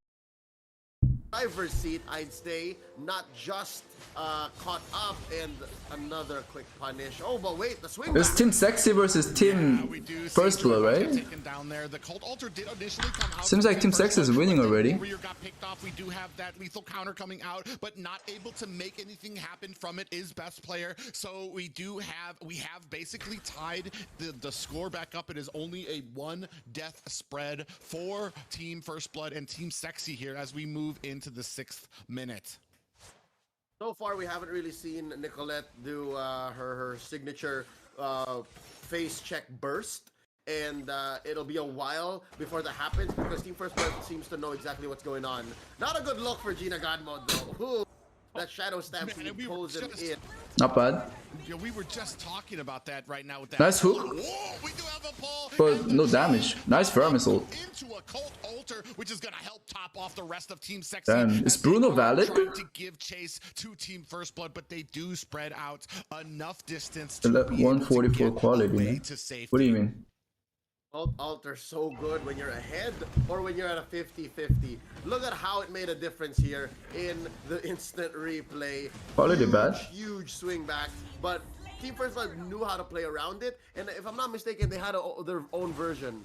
seat, I'd say. Not just caught up and another quick punish. Oh, but wait, the swing It's back. Team Sexy versus Team First Blood, right? Down there. The Cold Altar did initially come out. Seems like Team Sexy is winning already. Warrior got picked off. We do have that lethal counter coming out, but not able to make anything happen from it is best player. So we have basically tied the score back up. It is only a 1 death spread for Team First Blood and Team Sexy here as we move into the 6th minute. So far, we haven't really seen Nicolette do her signature face check burst. And it'll be a while before that happens because Team First Blood seems to know exactly what's going on. Not a good look for Gina Godmode though. Ooh, that Shadow Stampede pulls him in. Not bad. Yeah, we were just talking about that right now with that. Nice hook. Whoa, we do have a pull. But no damage. Nice Firmus ult. Into a Cult Altar, which is gonna help top off the rest of Team Sexy. Damn, is Bruno valid? Trying to give chase to Team First Blood, but they do spread out enough distance to 144 quality, man. What do you mean? Altar so good when you're ahead or when you're at a 50-50. Look at how it made a difference here in the instant replay. Quality bad. Huge swing back, but Team First Blood knew how to play around it, and if I'm not mistaken, they had their own version.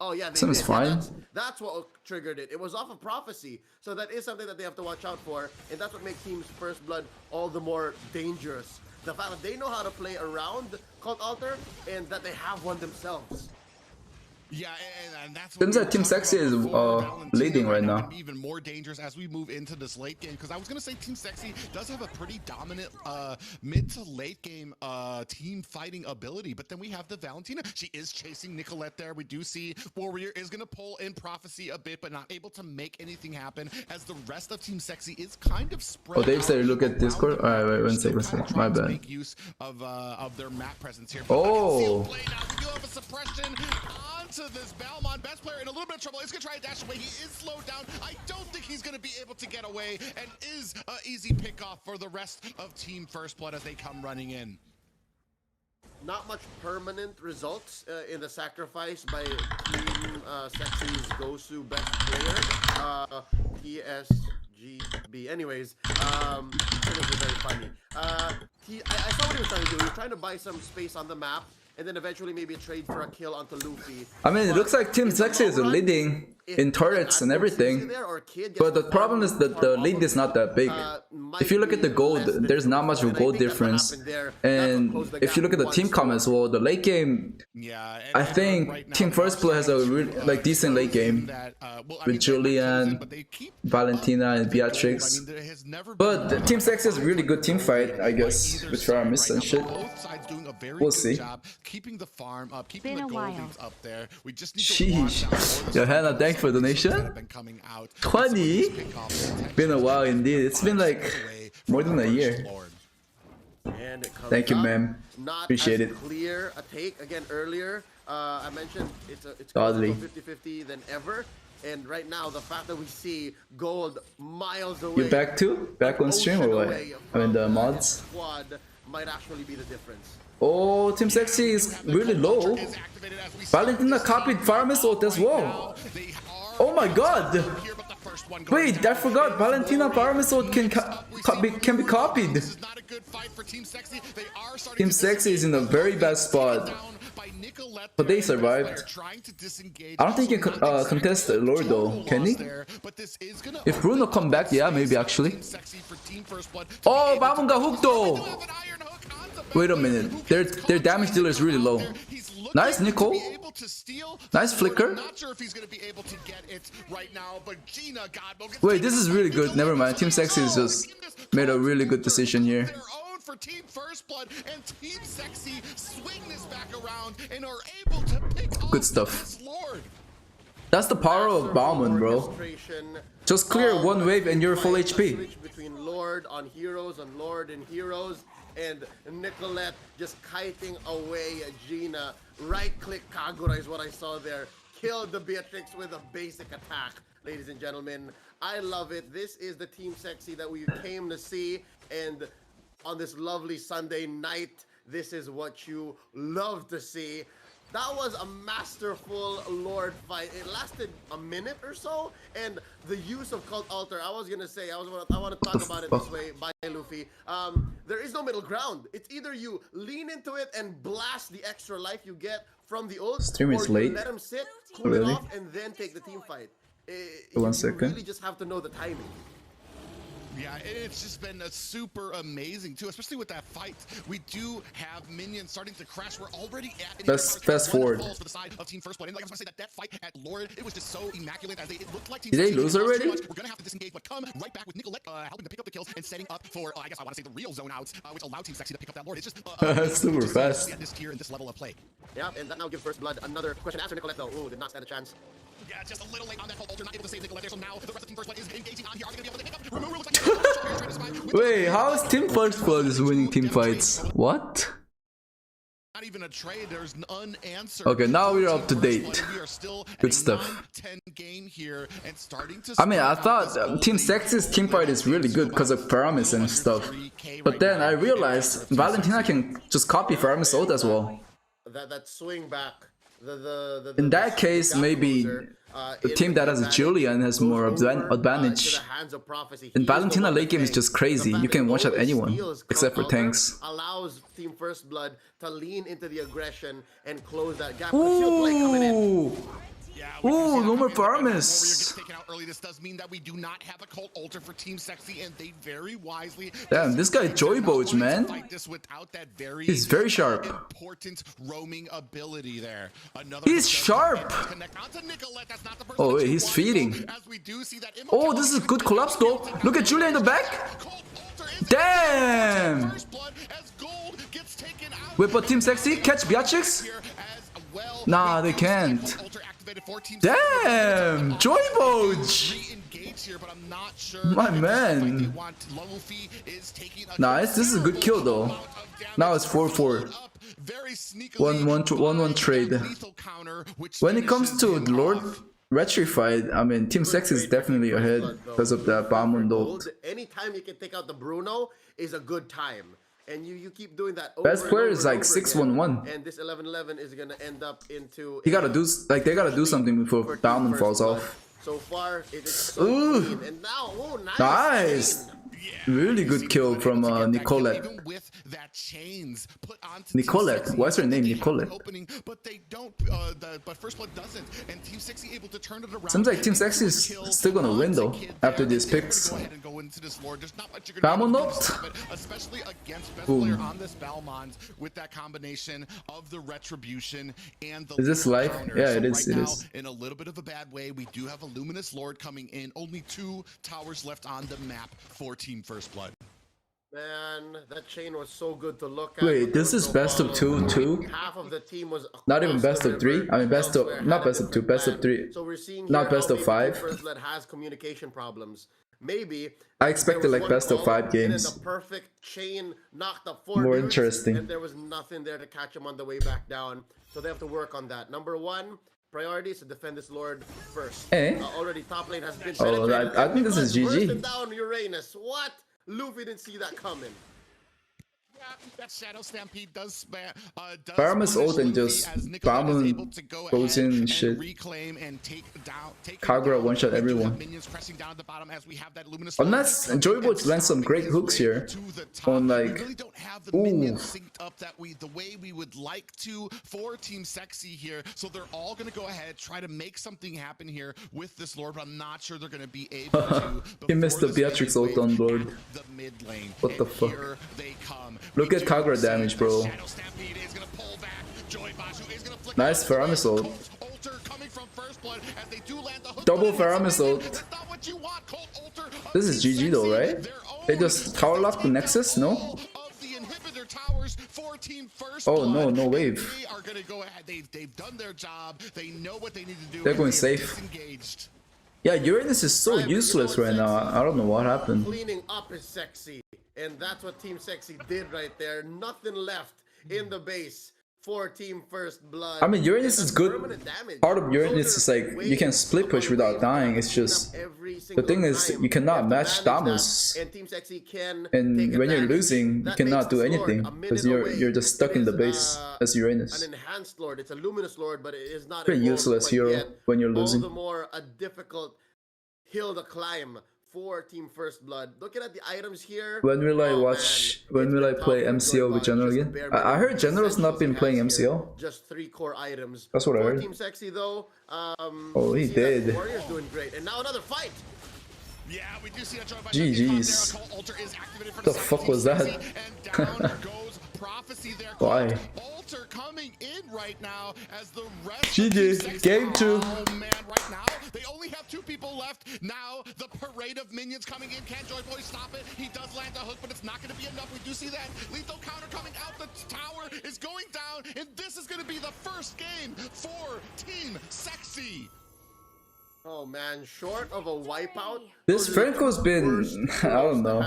Oh yeah, they Seems did. fine. That's what triggered it. It was off of Prophecy, so that is something that they have to watch out for, and that's what makes Team First Blood all the more dangerous the fact that they know how to play around Cult Alter and that they have one themselves. Yeah, and that's Seems that Team Sexy is leading right now. Even more dangerous as we move into this late game, because I was gonna say Team Sexy does have a pretty dominant mid to late game team fighting ability, but then we have the Valentina. She is chasing Nicolette there. We do see Warrior is gonna pull in Prophecy a bit, but not able to make anything happen as the rest of Team Sexy is kind of spread. Oh, Dave said look at Discord. Alright, wait, one second. My bad. Make use of their map presence here. Oh. We do have a suppression onto this Balmond. Best player in a little bit of trouble. He's gonna try to dash away. He is slowed down. I don't think he's gonna be able to get away, and is an easy pickoff for the rest of Team First Blood as they come running in. Not much permanent results in the sacrifice by Team Sexy's Gosu best player, TSGB. Anyways, it was very funny. I saw what he was trying to do. He was trying to buy some space on the map, and then eventually maybe trade for a kill onto Luffy. I mean, it looks like Team Sexy is leading in turrets and everything, but the problem is that the lead is not that big. If you look at the gold, there's not much of a gold difference, and if you look at the team comp as well, the late game, I think Team First Blood has a really, decent late game with Julian, Valentina, and Beatrix, but Team Sexy has a really good team fight, I guess, with Aramis and shit. We'll see. Keeping the farm up, keeping the gold leads up there. We just need Sheesh. Yo, Hannah, thanks for donation. 20? Been a while indeed. It's been like more than a year. Thank you, ma'am. Appreciate it. Clear a take again earlier. I mentioned it's Godly. 50-50 than ever. And right now, the fact that we see gold miles away. You back too? Back on stream or what? I mean, the mods? Squad might actually be the difference. Oh, Team Sexy is really low. Valentina copied Farmer's ult as well. Oh my god! Wait, I forgot. Valentina Farmer's ult can be copied. Team Sexy is in a very bad spot, but they survived. I don't think he can contest the Lord though, can he? If Bruno come back, yeah, maybe actually. Oh, Bamon got hooked though! Wait a minute, their damage dealer is really low. Nice, Nicole. Nice flicker. Wait, this is really good. Never mind. Team Sexy has just made a really good decision here. For Team First Blood, and Team Sexy swing this back around and are able to pick good stuff. That's the power of Bauman, bro. Just clear one wave and you're full HP. Between Lord on heroes and Lord and heroes, and Nicolette just kiting away Gina. Right click Kagura is what I saw there. Killed the Beatrix with a basic attack. Ladies and gentlemen, I love it. This is the Team Sexy that we came to see, and on this lovely Sunday night, this is what you love to see. That was a masterful Lord fight. It lasted a minute or so, and the use of Cult Alter, I was gonna say, I want to talk about it this way. Bye, Luffy. There is no middle ground. It's either you lean into it and blast the extra life you get from the ult, Stream is or you late. let him sit, cool it off, and then take the team fight. One second. You really just have to know the timing. Yeah, it's just been super amazing too, especially with that fight. We do have minions starting to crash. We're already at fast forward. For the side of Team First Blood. And like I was gonna say, that fight at Lord, it was just so immaculate as it looked like Team Did they Sexy lose already? We're gonna have to disengage, but come right back with Nicolette helping to pick up the kills and setting up for I guess I want to say the real zone outs, which allow Team Sexy to pick up that Lord. It's just super fast. At this tier and this level of play. Yeah, and that now gives First Blood another question answer. Nicolette though, ooh, did not stand a chance. Yeah, just a little late on that Cult Alter, not able to save Nicolette there. So now the rest of Team First Blood is engaging on here. Are they gonna be able to pick up? Removal looks like Wait, how is Team First Blood is winning team fights? What? Not even a trade. There's an unanswered. Okay, now we're up to date. Good stuff. I mean, I thought Team Sexy's team fight is really good because of Paramis and stuff. But then I realized Valentina can just copy Paramis ult as well. That swing back. In that case, maybe the team that has a Julian has more advantage. And Valentina late game is just crazy. You can one-shot anyone except for tanks. Allows Team First Blood to lean into the aggression and close that gap. Ooh. Yeah, we do see Ooh, that no more copy of the Warrior Paramus. gets taken out early. This does mean that we do not have a cult altar for Team Sexy, and they very wisely. Damn, this guy Joy Boach, man. Fight this without that He's very sharp. important roaming ability there. Another He's sharp. Oh wait, he's feeding. Oh, this is a good collapse though. Look at Julia in the back. Damn. Wait, but Team Sexy catch Beatrix? Nah, they can't. Damn, Joy Boach. My man. Nice, this is a good kill though. Now it's 4-4. 1-1 trade. When it comes to Lord Retrified, I mean, Team Sexy is definitely ahead because of that bomb and ult. Anytime you can take out the Bruno is a good time. And you keep doing that over Best player is like 6-1-1. And this 11-11 is gonna end up into. He gotta do like they gotta do something before Diamond falls off. So far, it is so clean. And now, oh, nice. Really good kill from Nicolette. Nicolette, what's her name? Nicolette. But they don't. But First Blood doesn't, and Team Sexy able to turn it around. Seems like Team Sexy is still gonna win though after these picks. Balmond, especially against best player on this Balmond with that combination of the retribution and the. Is this live? Yeah, it is. It is. In a little bit of a bad way, we do have a Luminous Lord coming in. Only 2 towers left on the map for Team First Blood. Man, that chain was so good to look at. Wait, this is best of 2 too? Half of the team was not even best of 3. I mean, best of not best of 2, best of 3. So we're seeing not best of 5. First Blood has communication problems. Maybe I expected like best of 5 games. The perfect chain knocked up 4 more dudes, interesting. And there was nothing there to catch him on the way back down. So they have to work on that. Number 1. Priority is to defend this Lord first. Already top lane has been. Oh, I think this is GG. Down Uranus. What? Luffy didn't see that coming. That Shadow Stampede does Paramus ult and just Balmond goes in and shit. Kagura one-shot everyone. Unless Joy Boach lands some great hooks here on like, ooh. The way we would like to for Team Sexy here, so they're all gonna go ahead try to make something happen here with this Lord, but I'm not sure they're gonna be able to. He missed the Beatrix ult on Lord. What the fuck? Look at Kagura damage, bro. Nice Paramus ult. Double Paramus ult. This is GG though, right? They just tower lock the Nexus, no? Oh no, no wave. They are gonna go ahead. They've done their job. They know what they need to do. They're going safe. Yeah, Uranus is so useless right now. I don't know what happened. Cleaning up is sexy, and that's what Team Sexy did right there. Nothing left in the base for Team First Blood. I mean, Uranus is good. Part of Uranus is like you can split push without dying. It's just the thing is you cannot match Damus, and when you're losing, you cannot do anything because you're just stuck in the base as Uranus. An enhanced Lord. It's a Luminous Lord, but it is not pretty useless hero when you're losing. All the more a difficult hill to climb for Team First Blood. Looking at the items here. When will I watch? When will I play MCO with General again? I heard General's not been playing MCO. Just 3 core items. That's what I heard. Team Sexy though. Oh, he did. Warrior's doing great, and now another fight. Yeah, we do see that GG's. What the fuck was that? Why? Alter coming in right now as the rest GG. Game 2. Oh man, right now they only have 2 people left. Now the parade of minions coming in. Can Joy Boy stop it? He does land a hook, but it's not going to be enough. We do see that lethal counter coming out. The tower is going down, and this is going to be the first game for Team Sexy. Oh man, short of a wipeout. This Franco's been, I don't know.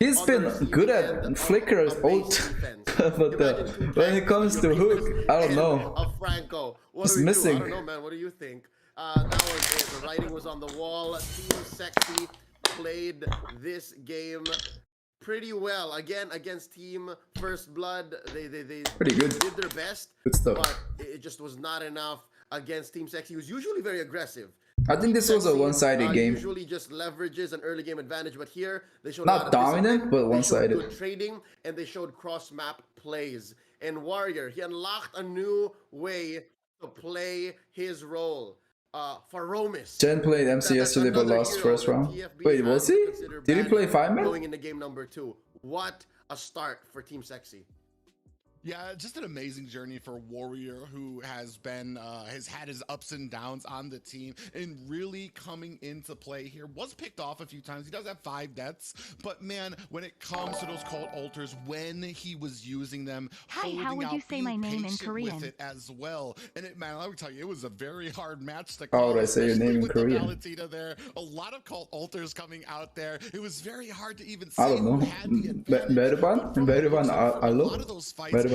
He's been good at Flicker's ult, but when it comes to hook, I don't know. Franco, it's missing. I don't know, man. What do you think? That was it. The writing was on the wall. Team Sexy played this game pretty well. Again, against Team First Blood, they pretty good. Did their best. Good stuff. But it just was not enough against Team Sexy, who's usually very aggressive. I think this was a one-sided game. Usually just leverages an early game advantage, but here they showed not dominant, but one-sided. Good trading, and they showed cross-map plays. And Warrior, he unlocked a new way to play his role. Faromis. Jen played MC yesterday but lost first round. Wait, was he? Did he play 5-man? Going into game number 2. What a start for Team Sexy. Yeah, just an amazing journey for Warrior, who has been has had his ups and downs on the team and really coming into play here. Was picked off a few times. He does have 5 deaths, but man, when it comes to those cult altars, when he was using them, hi, how would you say my name in Korean? With it as well, and it, man, I would tell you, it was a very hard match to How call. would I say your name in Korean? Valentina there, a lot of cult altars coming out there. It was very hard to even. I don't know. Beruban Alo.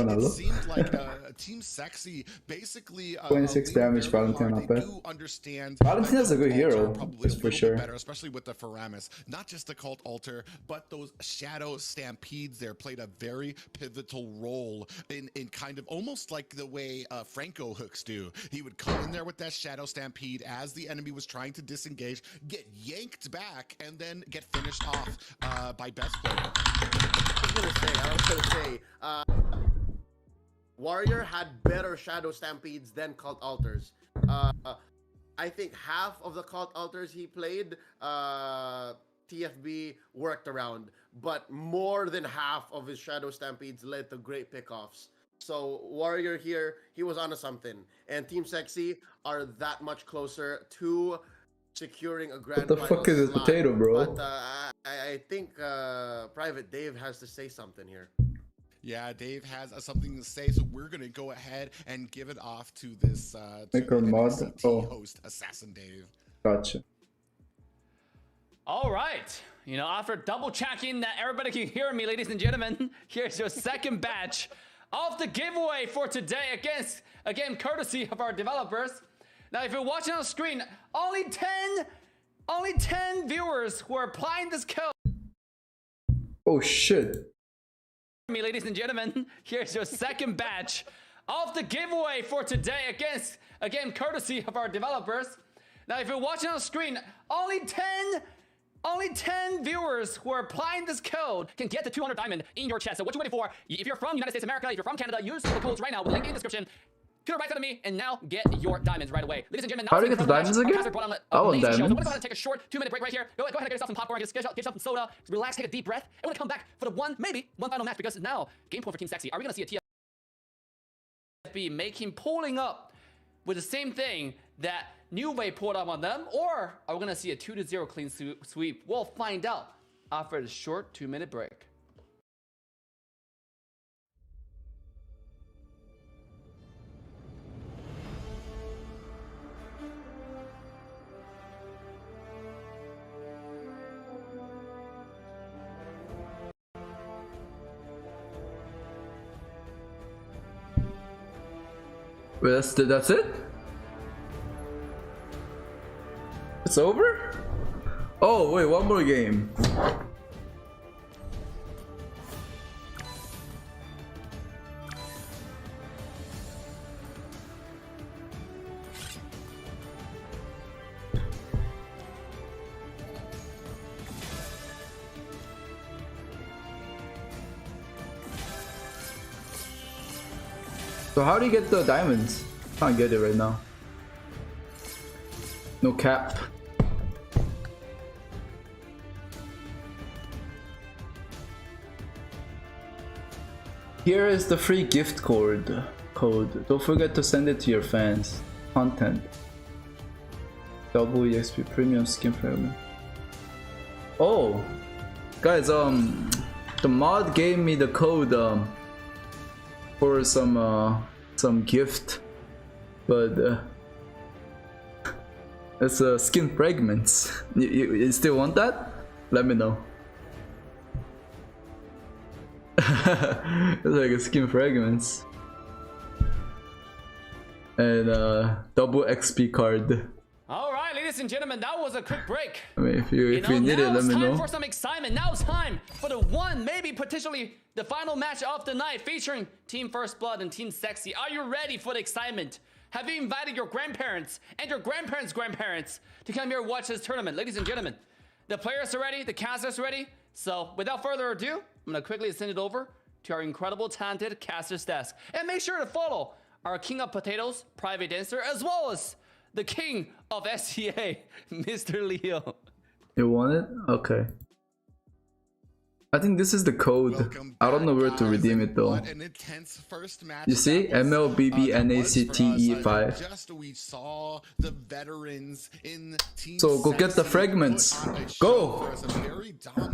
It seemed like Team Sexy basically 26 damage, Valentina, not bad. Understand Valentina's a good hero, just for sure. Better, especially with the Faramis. Not just the cult altar, but those shadow stampedes there played a very pivotal role in kind of almost like the way Franco hooks do. He would come in there with that shadow stampede as the enemy was trying to disengage, get yanked back, and then get finished off by best player. I was gonna say, Warrior had better shadow stampedes than cult altars. I think half of the cult altars he played, TFB worked around, but more than half of his shadow stampedes led to great pickoffs. So Warrior here, he was onto something, and Team Sexy are that much closer to securing a grand. What the fuck is this potato, bro? But I think Private Dave has to say something here. Yeah, Dave has something to say, so we're gonna go ahead and give it off to this Maker mod. host, Assassin Dave. Gotcha. All right, you know, after double checking that everybody can hear me, ladies and gentlemen, here's your second batch of the giveaway for today, again courtesy of our developers. Now, if you're watching on screen, only 10 viewers who are applying this code. Oh shit. Me, ladies and gentlemen, here's your second batch of the giveaway for today, again courtesy of our developers. Now, if you're watching on screen, only 10 viewers who are applying this code can get the 200 diamond in your chest. So what you waiting for? If you're from United States of America, if you're from Canada, use the codes right now with the link in the description. To the right side of me, and now get your diamonds right away. Ladies and gentlemen, how do you get the diamonds again? I want diamonds. So we're gonna go ahead and take a short 2-minute break right here. Go ahead and get yourself some popcorn, get yourself some soda, relax, take a deep breath, and we're gonna come back for the maybe one final match, because now, game point for Team Sexy. Are we gonna see a TFB pulling up with the same thing that New Wave pulled up on them, or are we gonna see a 2-0 clean sweep? We'll find out after the short 2-minute break. Wait, that's it? It's over? Oh, wait, one more game. So how do you get the diamonds? Can't get it right now. No cap. Here is the free gift code. Don't forget to send it to your fans. Content. Double EXP premium skin fragment. Oh, guys, the mod gave me the code for some gift, but it's skin fragments. You still want that? Let me know. It's like a skin fragments and double XP card. All right, ladies and gentlemen, that was a quick break. I mean, if you need it, let me know. Now it's time for some excitement. Now it's time for the one, maybe potentially the final match of the night, featuring Team First Blood and Team Sexy. Are you ready for the excitement? Have you invited your grandparents and your grandparents' grandparents to come here and watch this tournament? Ladies and gentlemen, the players are ready, the casters are ready. So without further ado, I'm gonna quickly send it over to our incredible, talented caster's desk. And make sure to follow our King of Potatoes, Private Dancer, as well as the king of SEA, Mr. Leo. You want it? Okay. I think this is the code. I don't know where to redeem it though. You see? MLBB NACT 5. Just we saw the veterans in Team So go get the fragments. Go!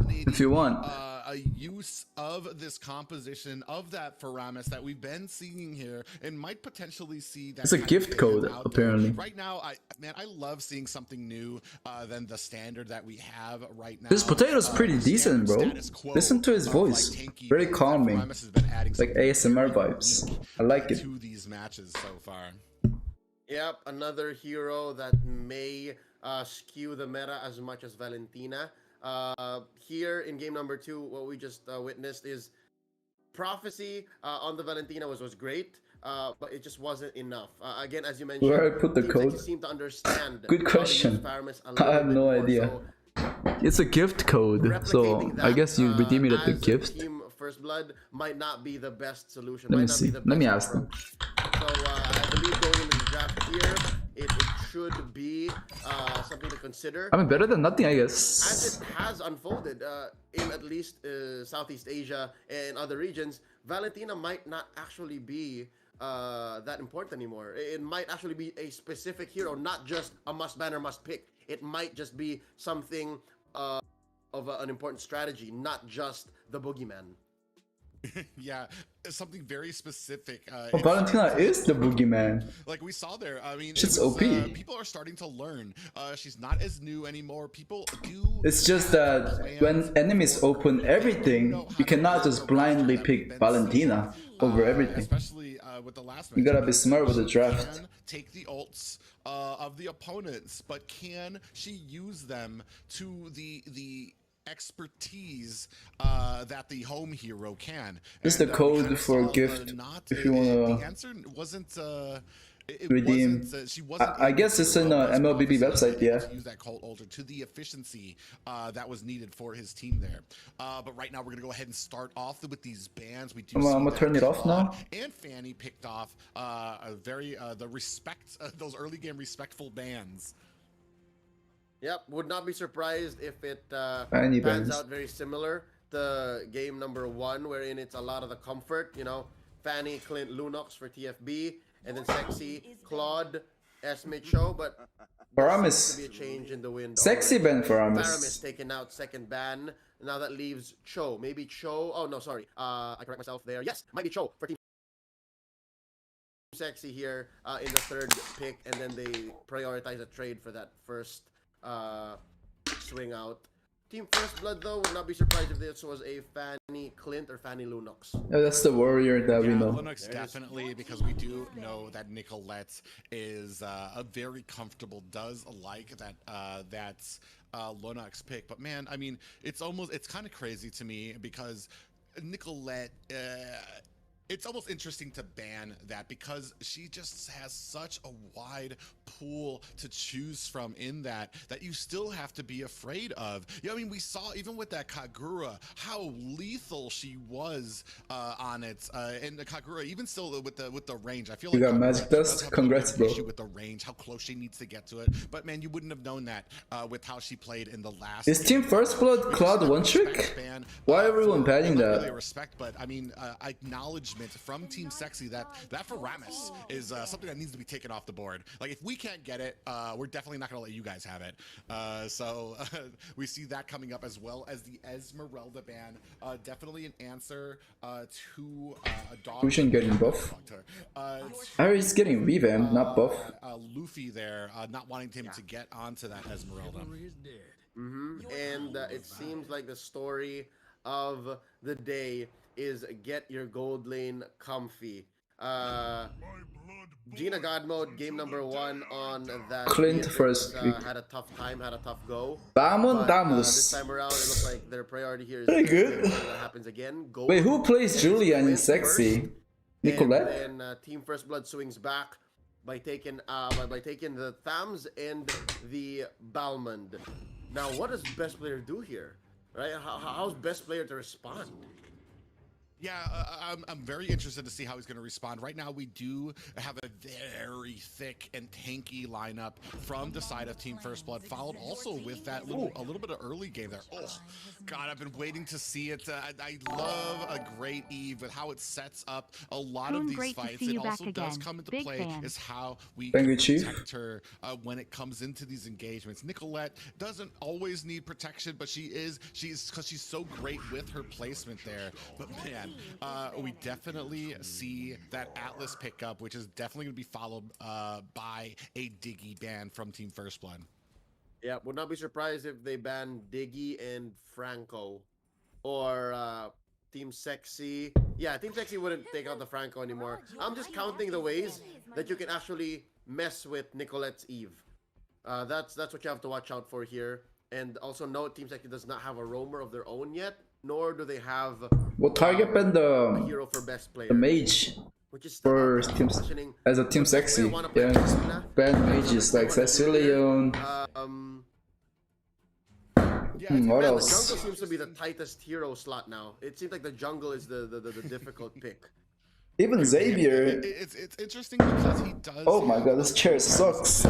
If you want. A use of this composition of that Faramis that we've been seeing here and might potentially see that. It's a gift code, apparently. Right now, I love seeing something new than the standard that we have right now. This potato's pretty decent, bro. Listen to his voice. Very calming. Like ASMR vibes. I like it. To these matches so far. Yep, another hero that may skew the meta as much as Valentina. Here in game number 2, what we just witnessed is Prophecy on the Valentina was great, but it just wasn't enough. Again, as you mentioned, where I put the code? Seem to understand. Good question. I have no idea. It's a gift code, so I guess you redeem it at the gift. Team First Blood might not be the best solution. Let me see. Let me ask them. So I believe going into the draft here, it should be something to consider. I mean, better than nothing, I guess. As it has unfolded in at least Southeast Asia and other regions, Valentina might not actually be that important anymore. It might actually be a specific hero, not just a must ban or must pick. It might just be something of an important strategy, not just the boogeyman. Yeah, something very specific. Valentina is the boogeyman. Like we saw there. I mean, she's OP. People are starting to learn. She's not as new anymore. People do. It's just that when enemies open everything, you cannot just blindly pick Valentina over everything. Especially with the last match. You gotta be smart with the draft. Take the ults of the opponents, but can she use them to the expertise that the home hero can? This is the code for a gift if you wanna. The answer wasn't. Redeem. She wasn't I guess it's in the MLBB website, yeah. Use that cult altar to the efficiency that was needed for his team there. But right now we're gonna go ahead and start off with these bans. We do. I'm gonna turn it off now. And Fanny picked off a very those early game respectful bans. Yep, would not be surprised if it Fanny pans bans. out very similar to game number 1, wherein it's a lot of the comfort. You know, Fanny, Clint, Lunox for TFB. And then Sexy, Claude, Esme, Cho, but Faramis. to be a change in the wind. Sexy ban Faramis. Faramis taken out, second ban. Now that leaves Cho. Maybe Cho. Oh no, sorry. I correct myself there. Yes, might be Cho for Team Sexy here in the third pick, and then they prioritize a trade for that first swing out. Team First Blood, though, would not be surprised if this was a Fanny Clint or Fanny Lunox. Yeah, that's the warrior that we know. Lunox definitely, because we do know that Nicolette is a very comfortable, does like that that's Lunox pick. But man, I mean, it's kind of crazy to me because Nicolette. It's almost interesting to ban that because she just has such a wide pool to choose from in that you still have to be afraid of. You know, I mean, we saw even with that Kagura how lethal she was on it, and the Kagura even still with the range. I feel you like got magic dust. Congrats, bro. With the range, how close she needs to get to it. But man, you wouldn't have known that with how she played in the last. Is Team First Blood Cloud one trick? Why everyone banning that? Really respect, but I mean, acknowledgement from Team Sexy that Faramis is something that needs to be taken off the board. Like if we can't get it, we're definitely not gonna let you guys have it. So we see that coming up as well as the Esmeralda ban. Definitely an answer to a dog. Lucian getting buff. Harry's getting revamped, not buff. Luffy there, not wanting him to get onto that Esmeralda. And it seems like the story of the day is get your gold lane comfy. Gina God mode, game number 1 on that. Clint first. Had a tough time, had a tough go. This time around, it looks like their priority here is very good. That happens again. Gold. Wait, who plays Julian in Sexy? Nicolette? And then Team First Blood swings back by taking the Thams and the Balmond. Now, what does best player do here? Right? How's best player to respond? Yeah, I'm very interested to see how he's going to respond. Right now, we do have a very thick and tanky lineup from the side of Team First Blood, followed also with that a little bit of early game there. Oh, God, I've been waiting to see it. I love a great Eve with how it sets up a lot Hoon, of these great to fights. see It you also back does again. come into Big play fan. is how we Thank can you, Chief. protect her when it comes into these engagements. Nicolette doesn't always need protection, but she's because she's so great with her placement there. But man, we definitely see that Atlas pickup, which is definitely going to be followed by a Diggy ban from Team First Blood. Yeah, would not be surprised if they ban Diggy and Franco, or Team Sexy. Yeah, Team Sexy wouldn't take out the Franco anymore. I'm just counting the ways that you can actually mess with Nicolette's Eve. That's what you have to watch out for here. And also note, Team Sexy does not have a roamer of their own yet, nor do they have Well, target ban a hero for best player. the mage Which is for team as a Team Sexy. Yeah, ban mages like Cecilion. What The else? jungle seems to be the tightest hero slot now. It seems like the jungle is the difficult pick. Even Xavier. It's interesting because he does. Oh my god, this chair sucks.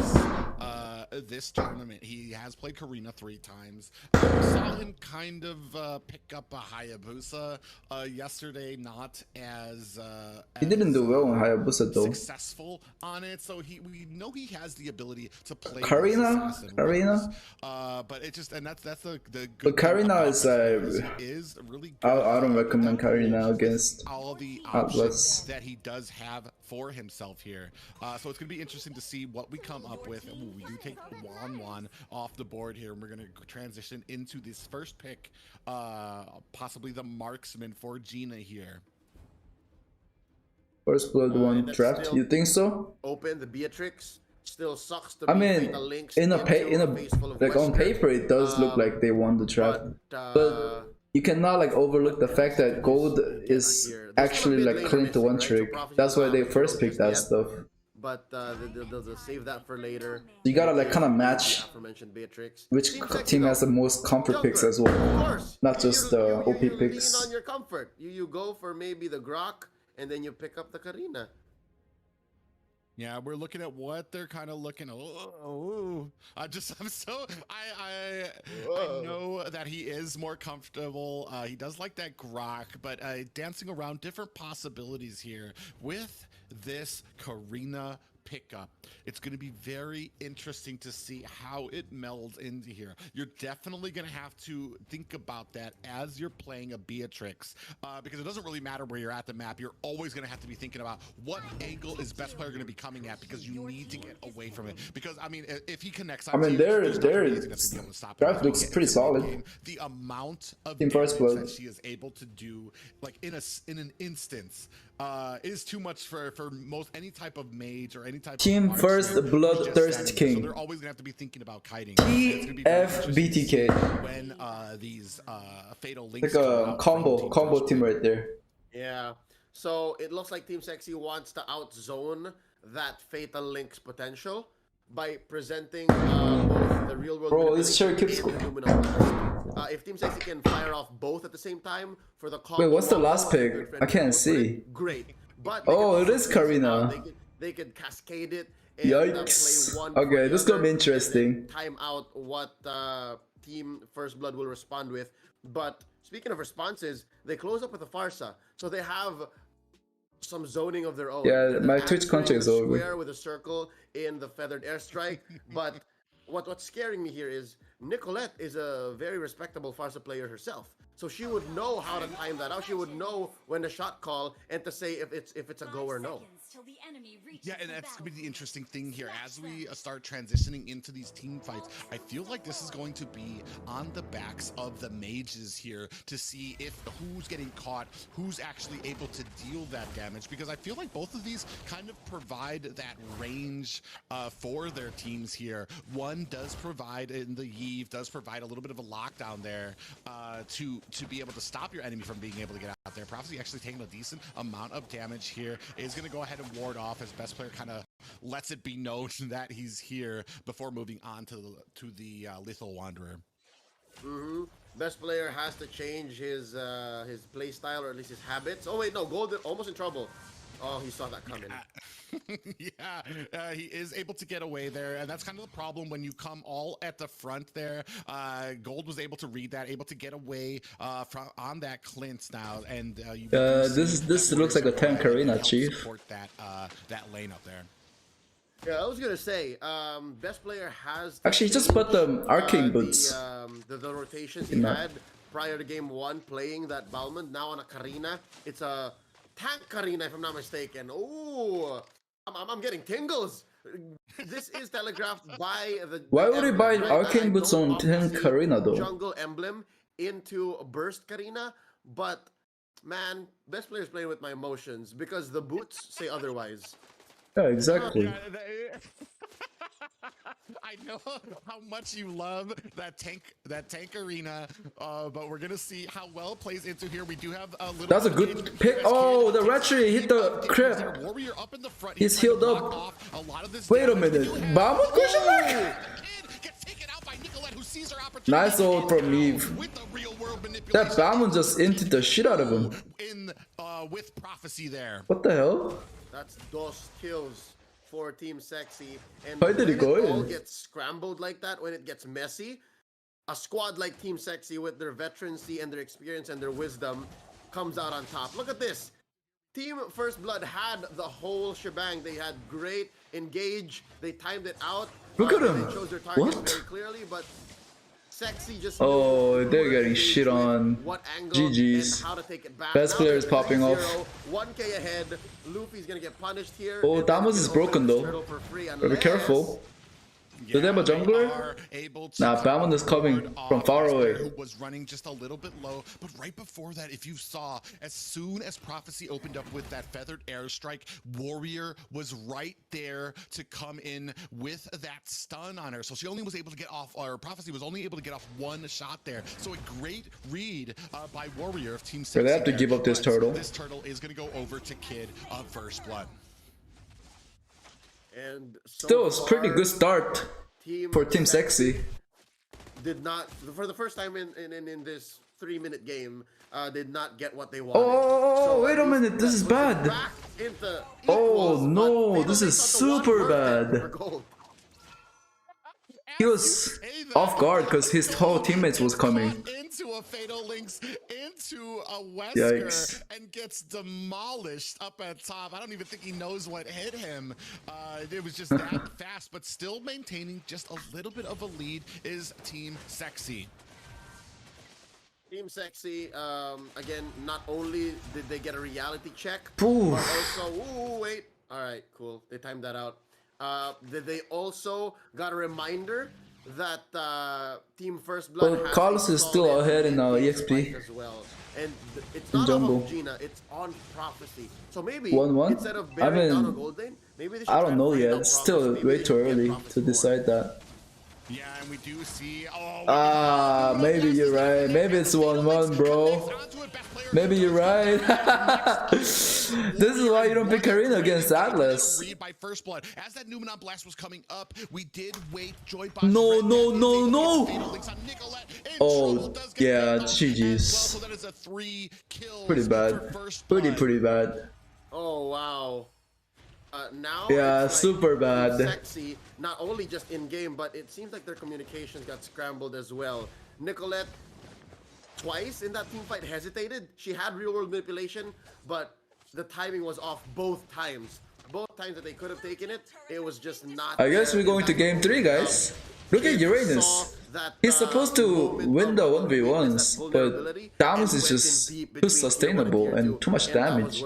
This tournament, he has played Karina 3 times. Saw him kind of pick up a Hayabusa yesterday, not as He didn't do well on Hayabusa though. successful on it. So we know he has the ability to play Karina, but it just that's the good. But Karina is really good. I don't recommend Karina against all the Atlas. options that he does have for himself here. So it's going to be interesting to see what we come up with. Ooh, we do take Wan off the board here, and we're going to transition into this first pick, possibly the marksman for Gina here. First Blood one draft, you think so? Open the Beatrix still sucks to I mean, like on paper it does look like they won the draft, but you cannot like overlook the fact that gold is actually like clean to one trick. That's why they first picked that stuff. But they'll save that for later. You gotta like kind of match which team has the most comfort picks as well, not just the OP picks. On your comfort, you go for maybe the Grok, and then you pick up the Karina. Yeah, we're looking at what they're kind of looking. I know that he is more comfortable. He does like that Grok, but dancing around different possibilities here with this Karina pickup. It's going to be very interesting to see how it melds into here. You're definitely going to have to think about that as you're playing a Beatrix, because it doesn't really matter where you're at the map. You're always going to have to be thinking about what angle is best player going to be coming at, because you need to get away from it. Because I mean, if he connects, I mean, their draft looks pretty solid. The amount of Team First Blood that she is able to do, like in an instance, is too much for most any type of mage or any type Team of First Bloodthirst King. So they're always gonna have to be thinking about kiting. TFBTK. When these fatal links like a combo team right there. Yeah. So it looks like Team Sexy wants to outzone that fatal link's potential by presenting both the real world. Bro, this chair keeps. If Team Sexy can fire off both at the same time for the Wait, what's the last pick? I can't see. Great. But oh, it is Karina. They could cascade it. And, yikes. Play one okay, this is gonna be interesting. Time out what Team First Blood will respond with. But speaking of responses, they close up with a Farsa, so they have some zoning of their own. Yeah, my Twitch contract is over. Square with a circle in the feathered airstrike. But what's scaring me here is Nicolette is a very respectable Farsa player herself. So she would know how to time that out. She would know when to shot call and to say if it's a go or no. Yeah, and that's going to be the interesting thing here. As we start transitioning into these team fights, I feel like this is going to be on the backs of the mages here to see if who's getting caught, who's actually able to deal that damage, because I feel like both of these kind of provide that range for their teams here. One does provide, in the Eve, does provide a little bit of a lockdown there to be able to stop your enemy from being able to get out there. Prophecy actually taking a decent amount of damage here. Is going to go ahead and ward off as best player kind of lets it be known that he's here before moving on to the Lethal Wanderer. Best player has to change his play style, or at least his habits. Oh wait, no, Golden almost in trouble. Oh, he saw that coming. Yeah, he is able to get away there, and that's kind of the problem when you come all at the front there. Gold was able to read that, able to get away from on that Clint now, and this looks like a tank arena, Chief. Support that lane up there. Yeah, I was gonna say, best player has actually just put the arcane boots. The rotations he had prior to game 1, playing that Balmond. Now on a Karina, it's a tank Karina, if I'm not mistaken. Oh, I'm getting tingles. This is telegraphed by the. Why would he buy arcane boots on tank Karina though? Jungle emblem into burst Karina, but man, best player's playing with my emotions because the boots say otherwise. Yeah, exactly. I know how much you love that tank arena, but we're gonna see how well it plays into here. We do have a little. That's a good pick. Oh, the Ratchet hit the crib. Warrior up in the front. He's healed up. Wait a minute. Bama question mark? Nice ult from Eve. That Bama just inted the shit out of him. With prophecy there. What the hell? That's dos kills for Team Sexy. And why did he go in? All in? gets scrambled like that, when it gets messy, a squad like Team Sexy with their veterancy and their experience and their wisdom comes out on top. Look at this. Team First Blood had the whole shebang. They had great engage. They timed it out. Look at him. They chose their target What? very clearly, but Sexy just oh, they're getting shit on. GG's. Best player is popping off. 1K ahead. Luffy's gonna get punished here. Oh, Damos is broken though. Be careful. Do they have a jungler? Nah, Bamon is coming from far away. Who was running just a little bit low, but right before that, if you saw, as soon as Prophecy opened up with that feathered airstrike, Warrior was right there to come in with that stun on her. So she only was able to get off, or Prophecy was only able to get off one shot there. So a great read by Warrior of Team Sexy. They have to give up this turtle. This turtle is going to go over to Kid of First Blood. And so still, it's pretty good start for Team Sexy. Did not, for the first time in this 3-minute game, did not get what they wanted. Oh, so wait a minute, this is bad. Oh no, this is super bad. He was off guard because his whole teammates was coming. Into a Fatal Links, into a Wesker, Yikes. and gets demolished up at top. I don't even think he knows what hit him. It was just that fast, but still maintaining just a little bit of a lead is Team Sexy. Team Sexy, again, not only did they get a reality check, Oof. but also, ooh, wait. All right, cool. They timed that out. They also got a reminder that Team First Blood has Carlos is still ahead in EXP. as well. And it's not jungle. on Gina, it's on Prophecy. So maybe 1-1? instead of bearing down on Golden, maybe they should I try don't know and yet. bring It's down still Prophecy. way Maybe too they can early get to Prophecy decide that. Yeah, and we do see. Maybe you're right. Maybe it's 1-1, bro. Maybe you're right. This is why you don't pick Karina against Atlas. By First Blood, as that Numenon blast was coming up, we did wait. No. Oh, yeah, GG's. Pretty bad. Pretty bad. Oh, wow. Now yeah, it's like super bad. Sexy, not only just in game, but it seems like their communications got scrambled as well. Nicolette, twice in that team fight, hesitated. She had real world manipulation, but the timing was off both times. Both times that they could have taken it, it was just not. I guess we're going to game 3, guys. Look at Uranus. He's supposed to win the 1v1s, but Damus is just too sustainable and too much damage.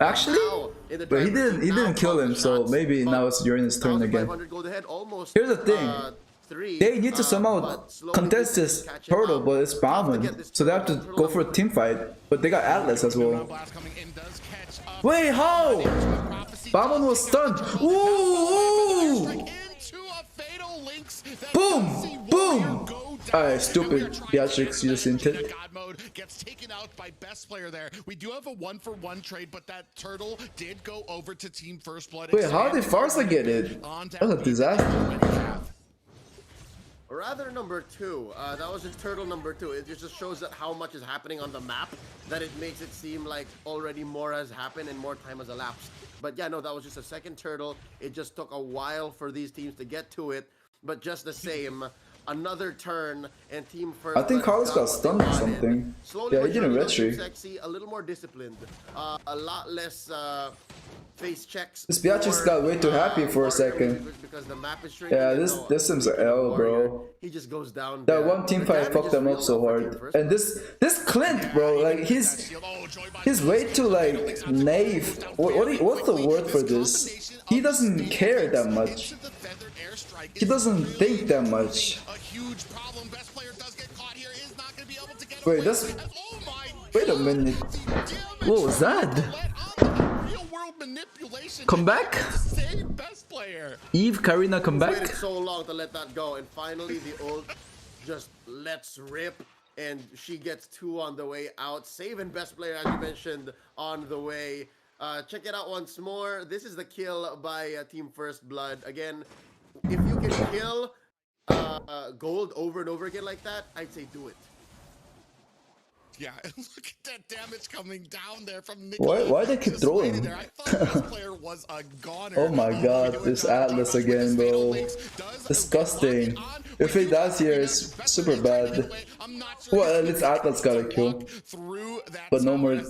Actually, but he didn't kill him, so maybe now it's Uranus' turn again. Here's the thing. They need to somehow contest this turtle, but it's Bauman, so they have to go for a team fight. But they got Atlas as well. Wait, how? Bauman was stunned. Ooh! Boom! Boom! Alright, stupid Beatrix, you just hinted. Gets taken out by best player there. We do have a 1-for-1 trade, but that turtle did go over to Team First Blood. Wait, how did Farsa get it? That's a disaster. rather number 2. That was just turtle number 2. It just shows that how much is happening on the map, that it makes it seem like already more has happened and more time has elapsed. But yeah, no, that was just a second turtle. It just took a while for these teams to get to it, but just the same, another turn and Team First. I think Carlos got stunned or something. Yeah, he didn't red tree. Sexy, a little more disciplined, a lot less face checks. This Beatrice got way too happy for a second. Because the map is shrinking. Yeah, this seems an L, bro. He just goes down. That one team fight fucked them up so hard. And this Clint, bro, like he's way too like naive. What's the word for this? He doesn't care that much. He doesn't think that much. Wait, wait a minute. What was that? Come back? Eve, Karina, come back? Waited so long to let that go, and finally the ult just lets rip, and she gets 2 on the way out. Saving best player, as you mentioned, on the way. Check it out once more. This is the kill by Team First Blood. Again, if you can kill gold over and over again like that, I'd say do it. Yeah, look at that damage coming down there from Nicholas. Why they keep throwing? I thought this player was a goner. Oh my god, this Atlas again, bro. Disgusting. If he dies here, it's super bad. Well, at least Atlas got a kill. But no more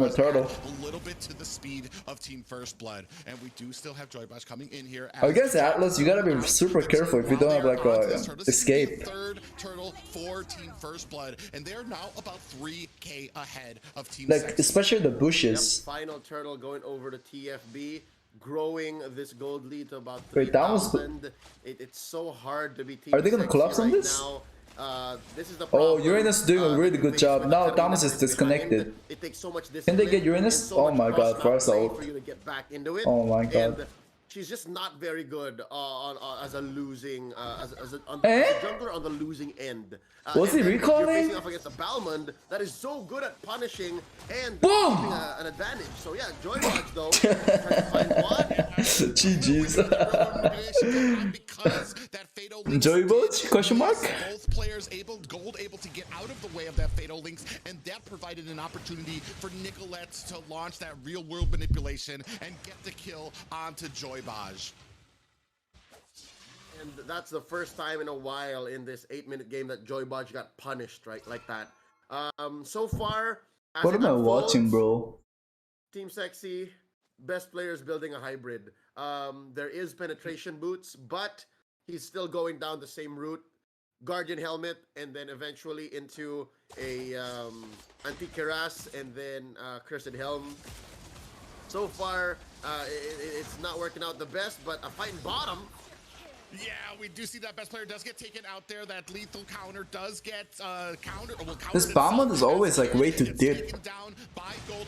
turtle. A little bit to the speed of Team First Blood, and we do still have Joybash coming in here. I guess Atlas, you gotta be super careful if you don't have like a escape. Third turtle for Team First Blood, and they're now about 3k ahead of Team Like, Sexy. especially the bushes. Yep, final turtle going over to TFB, growing this gold lead to about 3,000. Wait, that was... It's so hard to be Team Are they gonna Sexy collapse on right this? now. This is the Oh, Uranus doing a really good job. Now Thomas is disconnected. It takes so much Can they get Uranus? Oh my god, first ult. Oh my god. She's just not very good as a losing as a jungler on the losing end. Was he recalling? You're facing off against a Balmond that is so good at punishing and boom! Keeping an advantage. So yeah, Joy Watch though trying to find one. GG's. Joy Watch? Question mark? Both players gold able to get out of the way of that Fatal Links, and that provided an opportunity for Nicolette to launch that real world manipulation and get the kill onto Joybaj. And that's the first time in a while in this 8-minute game that Joybaj got punished, right, like that. So far, what am I watching, bro? Team Sexy, best players building a hybrid. There is penetration boots, but he's still going down the same route. Guardian helmet, and then eventually into a anti-Keras, and then Cursed Helm. So far, it's not working out the best, but a fight in bottom. Yeah, we do see that best player does get taken out there. That lethal counter does get counter. This Balmond is always like way too deep.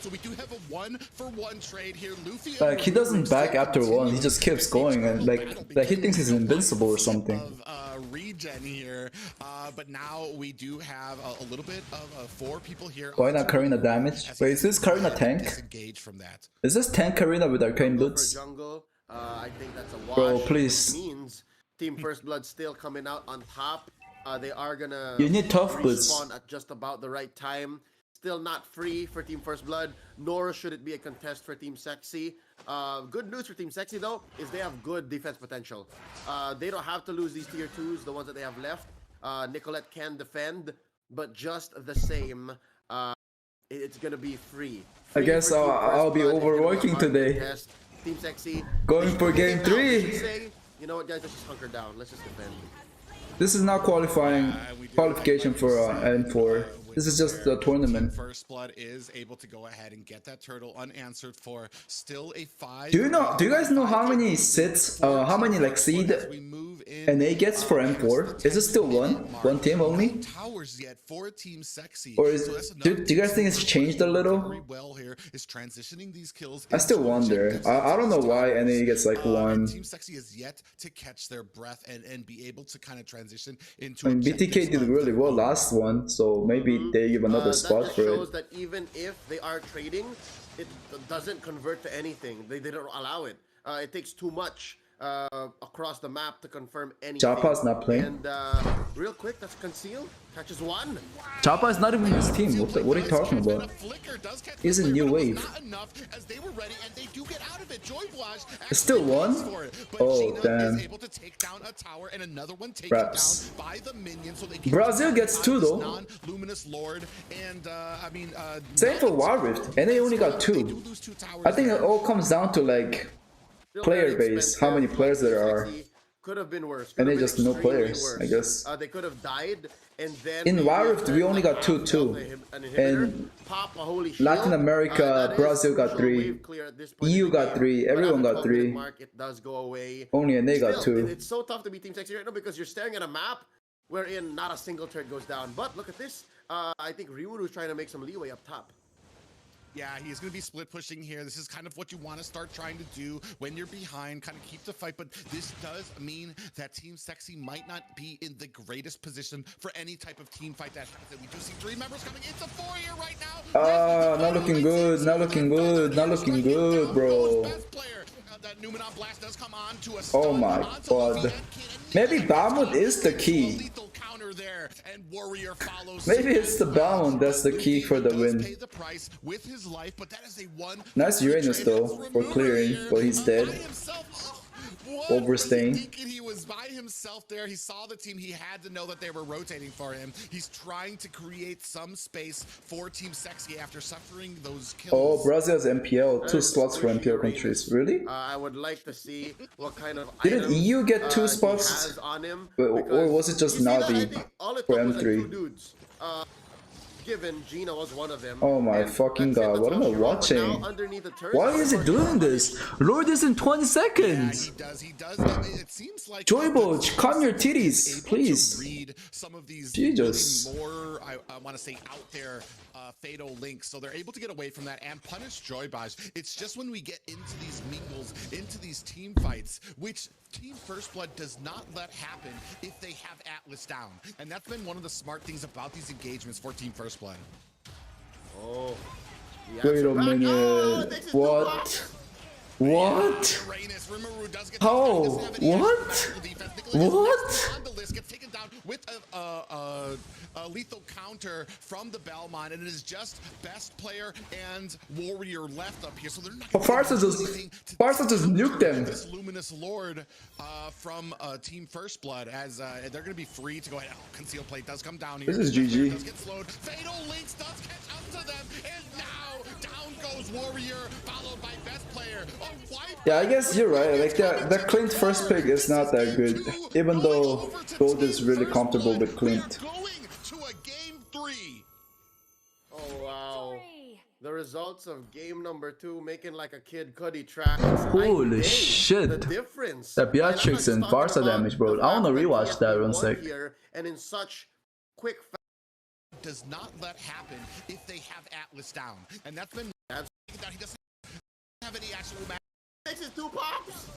So we do have a 1-for-1 trade here. Luffy, like he doesn't back after 1. He just keeps going, and like he thinks he's invincible or something. Regen here, but now we do have a little bit of 4 people here. Why not Karina damage? Wait, is this Karina tank? From that. Is this tank Karina with arcane boots? I think that's a wash. Bro, please. Means Team First Blood still coming out on top. They are gonna you need tough boots at just about the right time. Still not free for Team First Blood, nor should it be a contest for Team Sexy. Good news for Team Sexy though is they have good defense potential. They don't have to lose these tier 2s, the ones that they have left. Nicolette can defend, but just the same, it's gonna be free. I guess I'll be overworking today. Team Sexy going for game 3. You know what, guys? Let's just hunker down. Let's just defend. This is not qualification for N4. This is just a tournament. First Blood is able to go ahead and get that turtle unanswered for still a 5. Do you guys know how many sits, how many like seed NA gets for M4? Is it still one team only? Towers yet for Team Sexy. Or do you guys think it's changed a little? Well here is transitioning these kills. I still wonder. I don't know why NA gets like 1. Team Sexy is yet to catch their breath and be able to kind of transition into. I mean, BTK did really well last one, so maybe they give another spot that for shows it. That even if they are trading, it doesn't convert to anything. They don't allow it. It takes too much across the map to confirm anything. Joppa's not playing. And real quick, that's Conceal. Catches one. Joppa is not even in his team. What are you talking about? He's a new wave. It's still one? Oh, damn. Raps. Brazil gets two though. Same for Wild Rift, and they only got two. I think it all comes down to like player base, how many players there are. Could have been worse. And they just no players, I guess. They could have died, and then in Wild Rift we only got two. And Latin America, Brazil got 3. EU got 3. Everyone got 3. It does go away. Only and they got 2. It's so tough to be Team Sexy right now because you're staring at a map wherein not a single turret goes down. But look at this. I think Ryuru is trying to make some leeway up top. Yeah, he's going to be split pushing here. This is kind of what you want to start trying to do when you're behind, kind of keep the fight. But this does mean that Team Sexy might not be in the greatest position for any type of team fight that happens. We do see 3 members coming into 4 here right now. Not looking good, not looking good, not looking good, bro. Oh my god. Maybe Balmond is the key. Maybe it's the Balmond that's the key for the win. Nice Uranus though for clearing, but he's dead. Overstaying. He was by himself there. He saw the team. He had to know that they were rotating for him. He's trying to create some space for Team Sexy after suffering those kills. Oh, Brazil's MPL. 2 slots for MPL countries. Really? I would like to see what kind of didn't EU get 2 spots? Or was it just Navi for M3? Given Gina was one of them. Oh my fucking god, what am I watching? Why is it doing this? Lord is in 20 seconds! Yeah, he does. It seems like Joyboch, calm your titties, please. Read some of these Jesus. more, I want to say, out there fatal links, so they're able to get away from that and punish Joyboch. It's just when we get into these mingles, into these team fights, which Team First Blood does not let happen if they have Atlas down. And that's been one of the smart things about these engagements for Team First Blood. Oh. Wait a minute. What? What? How? What? What? With a lethal counter from the Belmont, and it is just best player and warrior left up here. So they're not. Farsa just nuked them. This luminous lord from Team First Blood, as they're going to be free to go ahead. Oh, conceal plate does come down here. This is GG. Does get slowed. Fatal links does catch up to them, and now down goes warrior, followed by best player. Yeah, I guess you're right. Like that Clint first pick is not that good, even though Gold is really comfortable with Clint. Oh wow! The results of game number 2, making like a Kid Cudi track. Holy shit! The difference. That Beatrix and Barca damage, bro. I wanna rewatch that one sec. And in such quick does not let happen if they have Atlas down, and that's been that he doesn't have any actual match. Takes his 2 pops.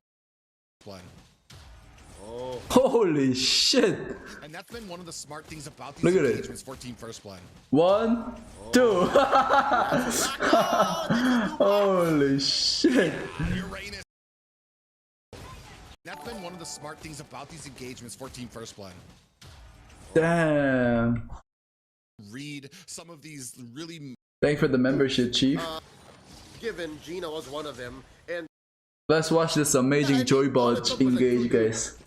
Play. Oh. Holy shit! And that's been one of the smart things about these Look at engagements for Team First Blood. 1, 2. Holy shit! That's been one of the smart things about these engagements for Team First Blood. Damn. Read some of these really. Thanks for the membership, Chief. Given Gina was one of them, and let's watch this amazing Joyboch engage, guys.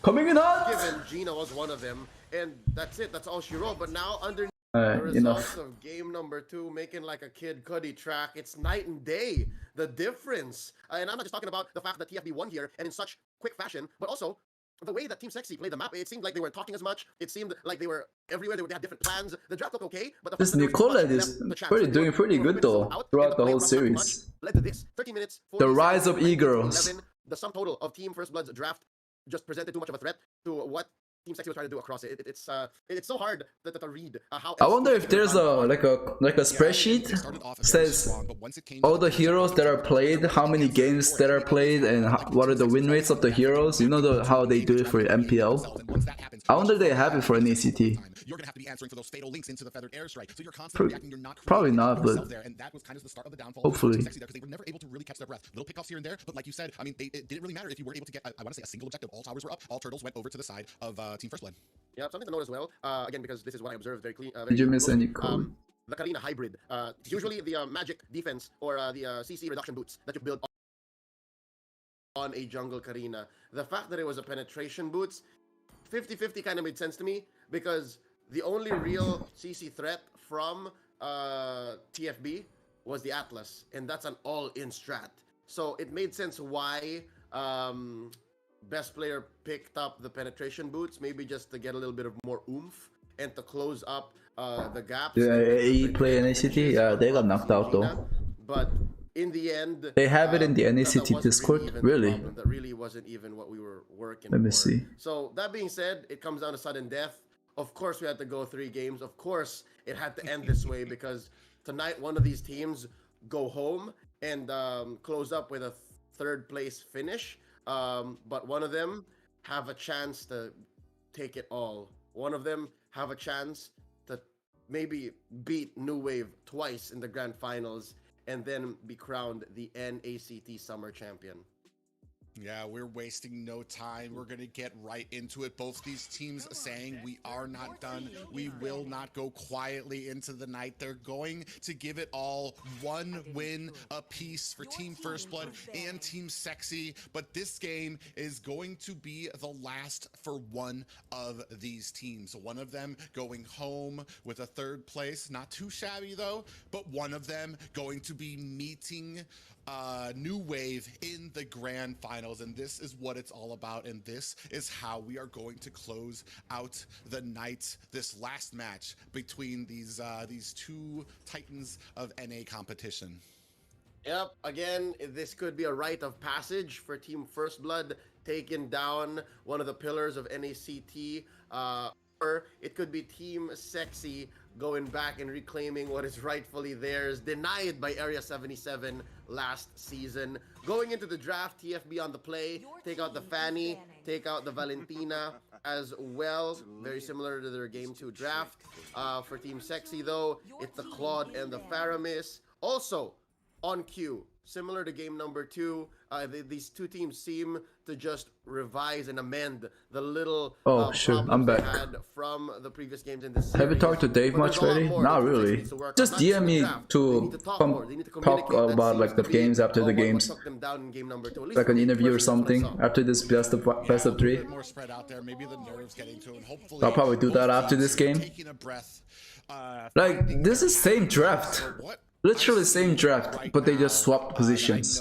Coming in hot! Given Gina was one of them, and that's it. That's all she wrote. But now underneath the results of game number 2, making like a Kid Cudi track, it's night and day. The difference, and I'm not just talking about the fact that TFB won here and in such quick fashion, but also the way that Team Sexy played the map. It seemed like they weren't talking as much. It seemed like they were everywhere. They had different plans. The draft looked okay, but this Nicola is doing pretty good though throughout the whole series. Led to this 13 minutes. The rise of e-girls. The sum total of Team First Blood's draft just presented too much of a threat to what Team Sexy was trying to do across it. It's so hard to read how. I wonder if there's a spreadsheet says all the heroes that are played, how many games that are played, and what are the win rates of the heroes. You know how they do it for MPL. I wonder if they have it for NACT. You're gonna have to be answering for those fatal links into the feathered airstrike. So you're constantly reacting. You're not probably not, but and that was kind of the start of the downfall. Hopefully. Because they were never able to really catch catch their breath. Little pickoffs here and there, but like you said, I mean, it didn't really matter if you were able to get, I want to say, a single objective. All towers were up, all turtles went over to the side of Team First Blood. Yeah, something to note as well, again, because this is what I observed very clean. Did you miss any code? The Karina hybrid. Usually the magic defense or the CC reduction boots that you build on a jungle Karina. The fact that it was a penetration boots, 50-50 kind of made sense to me, because the only real CC threat from TFB was the Atlas, and that's an all-in strat. So it made sense why best player picked up the penetration boots, maybe just to get a little bit of more oomph and to close up the gaps. Yeah, AE play NACT? Yeah, they got knocked out though. But in the end, they have it in the NACT Discord? Really? That really wasn't even what we were working Let me for. see. So that being said, it comes down to sudden death. Of course, we had to go 3 games. Of course, it had to end this way because tonight one of these teams go home and close up with a 3rd place finish. But one of them have a chance to take it all. One of them have a chance to maybe beat New Wave twice in the grand finals and then be crowned the NACT Summer Champion. Yeah, we're wasting no time. We're going to get right into it. Both these teams saying we are not done. We will not go quietly into the night. They're going to give it all. 1 win apiece for Team First Blood and Team Sexy. But this game is going to be the last for one of these teams. One of them going home with a 3rd place. Not too shabby though, but one of them going to be meeting New Wave in the grand finals, and this is what it's all about, and this is how we are going to close out the night, this last match between these 2 titans of NA competition. Yep, again, this could be a rite of passage for Team First Blood, taking down one of the pillars of NACT, or it could be Team Sexy going back and reclaiming what is rightfully theirs, denied by Area 77 last season. Going into the draft, TFB on the play, take out the Fanny, take out the Valentina as well. Very similar to their Game 2 draft. For Team Sexy though, it's the Claude and the Faramis. Also, on cue, similar to game number 2, these 2 teams seem to just revise and amend the little I'm back. had from the previous games in this series. Have you talked to Dave much lately? Not really. Just DM me to talk about like the games after the games, like an interview or something after this best of 3. I'll probably do that after this game. Like this is same draft. Literally same draft, but they just swapped positions.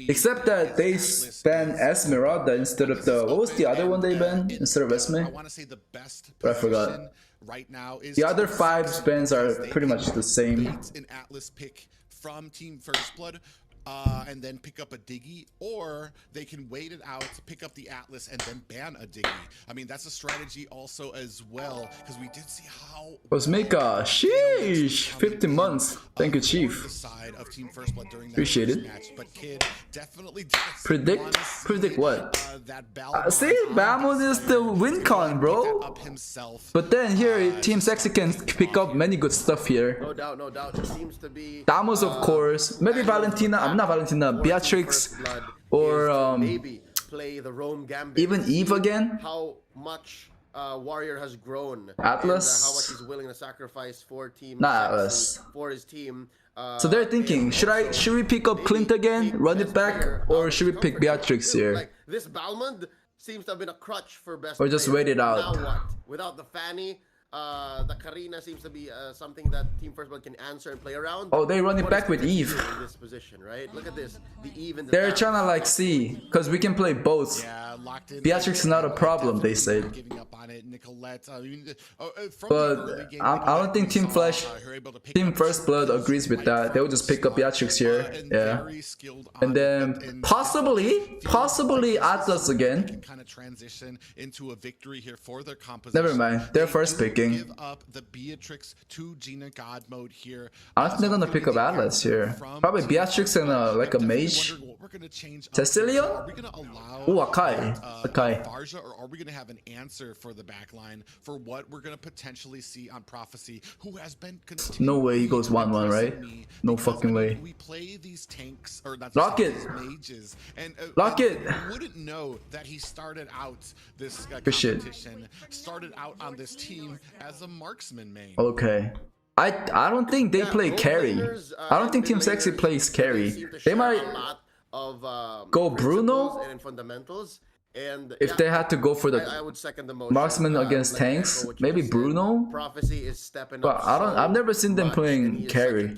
Except that they banned Esmeralda instead of the... What was the other one they banned instead of Esme? But I forgot. The other 5 bans are pretty much the same. An Atlas pick from Team First Blood. And then pick up a Diggy, or they can wait it out to pick up the Atlas and then ban a Diggy. I mean, that's a strategy also as well, because we did see how... Cosmica, sheesh, 15 months. Thank you, Chief. Appreciate it. But Kid definitely Predict what? See, Bamos is the win con, bro. But then here, Team Sexy can pick up many good stuff here. No doubt, no doubt. It seems to be... Damos, of course. Maybe Valentina. Not Valentina, Beatrix, or maybe play the Rome Gambit. Even Eve again. How much Warrior has grown. Atlas. And, how much he's willing to sacrifice for Team Atlas. for his team. So they're thinking, should we pick up Clint again, run it back, or should we pick Beatrix here? Like, this Balmond seems to have been a crutch for best. Or just wait it out. Now what? Without the Fanny, the Karina seems to be something that Team First Blood can answer and play around. Oh, they run it back with Eve. In this position, right? Look at this. The Eve and the They're trying to like see, because we can play both. Yeah, locked in. Beatrix is not a problem, they said. Giving up on it. Nicolette, but I don't think Team First Blood agrees with that. They'll just pick up Beatrix here. Yeah. And then possibly Atlas again. Kind of transition into a victory here for their composition. Never mind. They're first picking. Give up the Beatrix to Gina God mode here. I don't think they're gonna pick up Atlas here. Probably Beatrix and like a mage. gonna change. Cecilion? Are we gonna allow Akai. Varja, or are we gonna have an answer for the backline for what we're gonna potentially see on Prophecy, who has been No way he goes 1-1, right? No fucking way. We play these tanks or not Lock it. these mages, and Lock it. You wouldn't know that he started out this shit. competition, started out on this team as a marksman main. Okay. I don't think they play carry. I don't think Team Sexy plays carry. They might go Bruno and fundamentals. And if they had to go for the I would second the motion. marksman against tanks. Maybe Bruno. Prophecy is stepping But up I've never seen them playing carry.